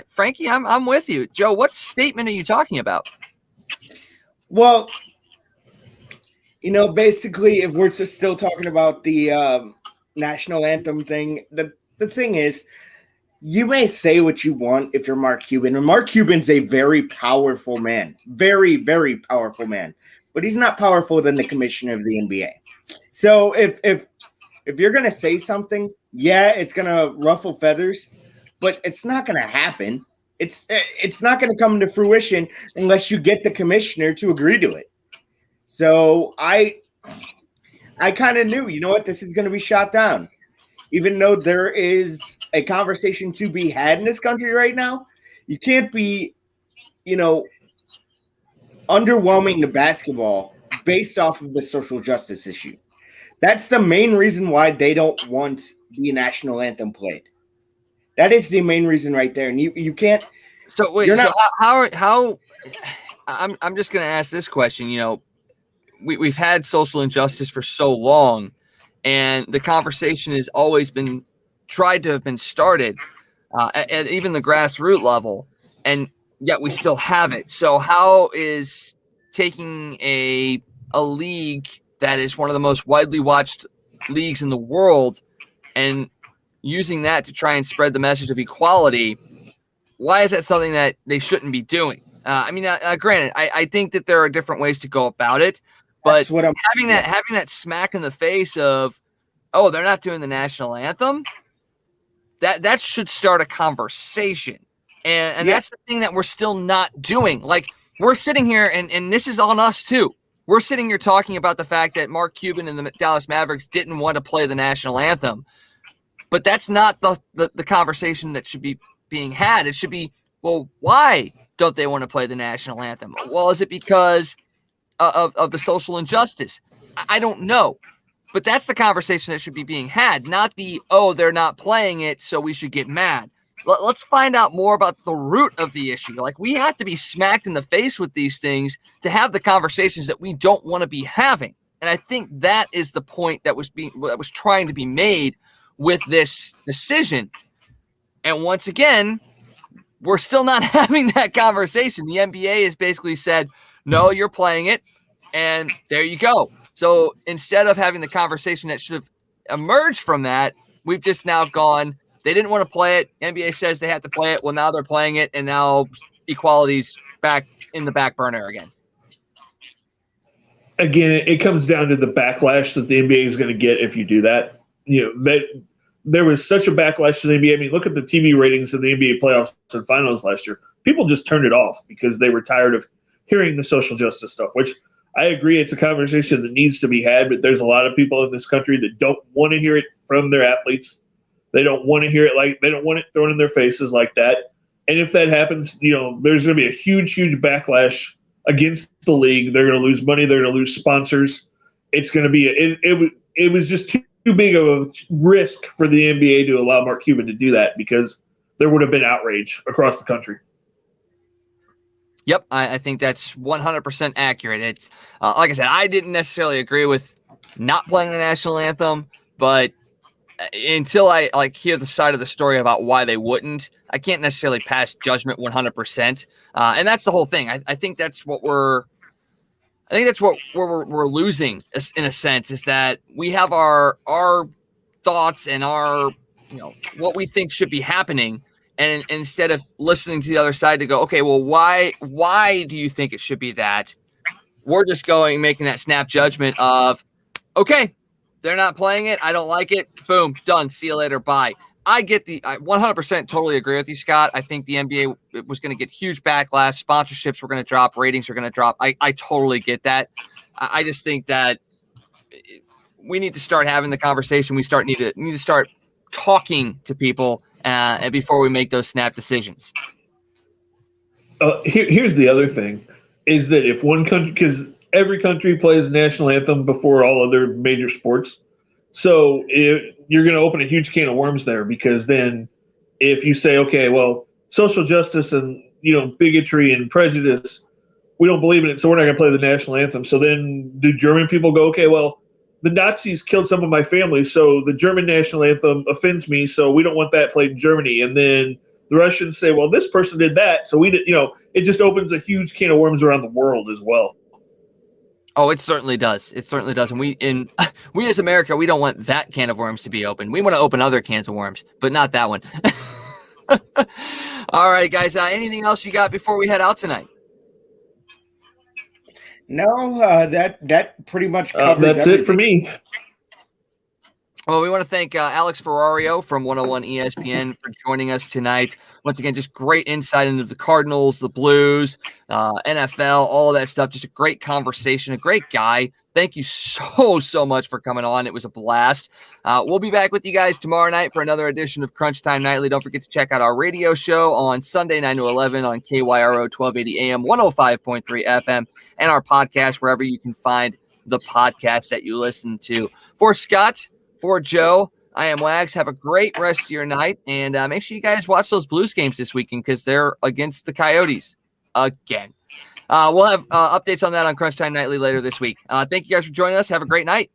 Frankie, I'm with you. Joe, what statement are you talking about? Well, basically, if we're just still talking about the national anthem thing, the thing is, you may say what you want if you're Mark Cuban, and Mark Cuban's a very powerful man, very, very powerful man, but he's not powerful than the commissioner of the NBA. So if you're going to say something, yeah, it's going to ruffle feathers, but it's not going to happen. It's not going to come to fruition unless you get the commissioner to agree to it. So I kind of knew, you know what, this is going to be shot down. Even though there is a conversation to be had in this country right now, you can't be, underwhelming the basketball based off of the social justice issue. That's the main reason why they don't want the national anthem played. That is the main reason right there. And you can't. So wait, you're so not, how I'm just going to ask this question. We've had social injustice for so long, and the conversation has always been tried to have been started at even the grassroots level, and yet we still have it. So how is taking a league that is one of the most widely watched leagues in the world and using that to try and spread the message of equality, why is that something that they shouldn't be doing? Granted, I think that there are different ways to go about it, but having that smack in the face of, oh, they're not doing the national anthem, that should start a conversation. And that's the thing that we're still not doing. Like, we're sitting here, and this is on us too. We're sitting here talking about the fact that Mark Cuban and the Dallas Mavericks didn't want to play the national anthem. But that's not the conversation that should be being had. It should be, well, why don't they want to play the national anthem? Well, is it because of the social injustice? I don't know. But that's the conversation that should be being had, not the, oh, they're not playing it, so we should get mad. Let's find out more about the root of the issue. Like, we have to be smacked in the face with these things to have the conversations that we don't want to be having. And I think that is the point that was trying to be made with this decision. And once again, we're still not having that conversation. The NBA has basically said, no, you're playing it, and there you go. So instead of having the conversation that should have emerged from that, we've just now gone, they didn't want to play it. NBA says they have to play it. Well, now they're playing it, and now equality's back in the back burner again. Again, it comes down to the backlash that the NBA is going to get if you do that. There was such a backlash to the NBA. I mean, look at the TV ratings of the NBA playoffs and finals last year. People just turned it off because they were tired of hearing the social justice stuff, which I agree it's a conversation that needs to be had, but there's a lot of people in this country that don't want to hear it from their athletes. They don't want to hear it they don't want it thrown in their faces like that. And if that happens, there's going to be a huge, huge backlash against the league. They're going to lose money. They're going to lose sponsors. It's going to be it was just too big of a risk for the NBA to allow Mark Cuban to do that because there would have been outrage across the country. Yep, I think that's 100% accurate. It's like I said, I didn't necessarily agree with not playing the national anthem, but until I hear the side of the story about why they wouldn't, I can't necessarily pass judgment 100%. And that's the whole thing. I think that's what we're losing in a sense, is that we have our thoughts and our what we think should be happening. And instead of listening to the other side to go, okay, well, why do you think it should be that? We're just making that snap judgment of, okay, they're not playing it. I don't like it. Boom, done. See you later. Bye. I 100% totally agree with you, Scott. I think the NBA was going to get huge backlash. Sponsorships were going to drop. Ratings are going to drop. I totally get that. I just think that we need to start having the conversation. We need to start talking to people and before we make those snap decisions. Here's the other thing, is that if one country, because every country plays the national anthem before all other major sports, so you're going to open a huge can of worms there, because then if you say, okay, well, social justice and bigotry and prejudice, we don't believe in it, so we're not going to play the national anthem. So then do German people go, okay, well, the Nazis killed some of my family, so the German national anthem offends me, so we don't want that played in Germany. And then the Russians say, well, this person did that, so we did. It just opens a huge can of worms around the world as well. Oh, it certainly does. It certainly does. And we as America, we don't want that can of worms to be open. We want to open other cans of worms, but not that one. All right, guys. Anything else you got before we head out tonight? No, that pretty much covers that's everything. it for me. Well, we want to thank Alex Ferrario from 101 ESPN for joining us tonight. Once again, just great insight into the Cardinals, the Blues, NFL, all of that stuff. Just a great conversation, a great guy. Thank you so much for coming on. It was a blast. We'll be back with you guys tomorrow night for another edition of Crunch Time Nightly. Don't forget to check out our radio show on Sunday, 9 to 11 on KYRO 1280 AM, 105.3 FM, and our podcast wherever you can find the podcast that you listen to. For Scott, for Joe, I am Wags. Have a great rest of your night, and make sure you guys watch those Blues games this weekend because they're against the Coyotes again. We'll have updates on that on Crunch Time Nightly later this week. Thank you guys for joining us. Have a great night.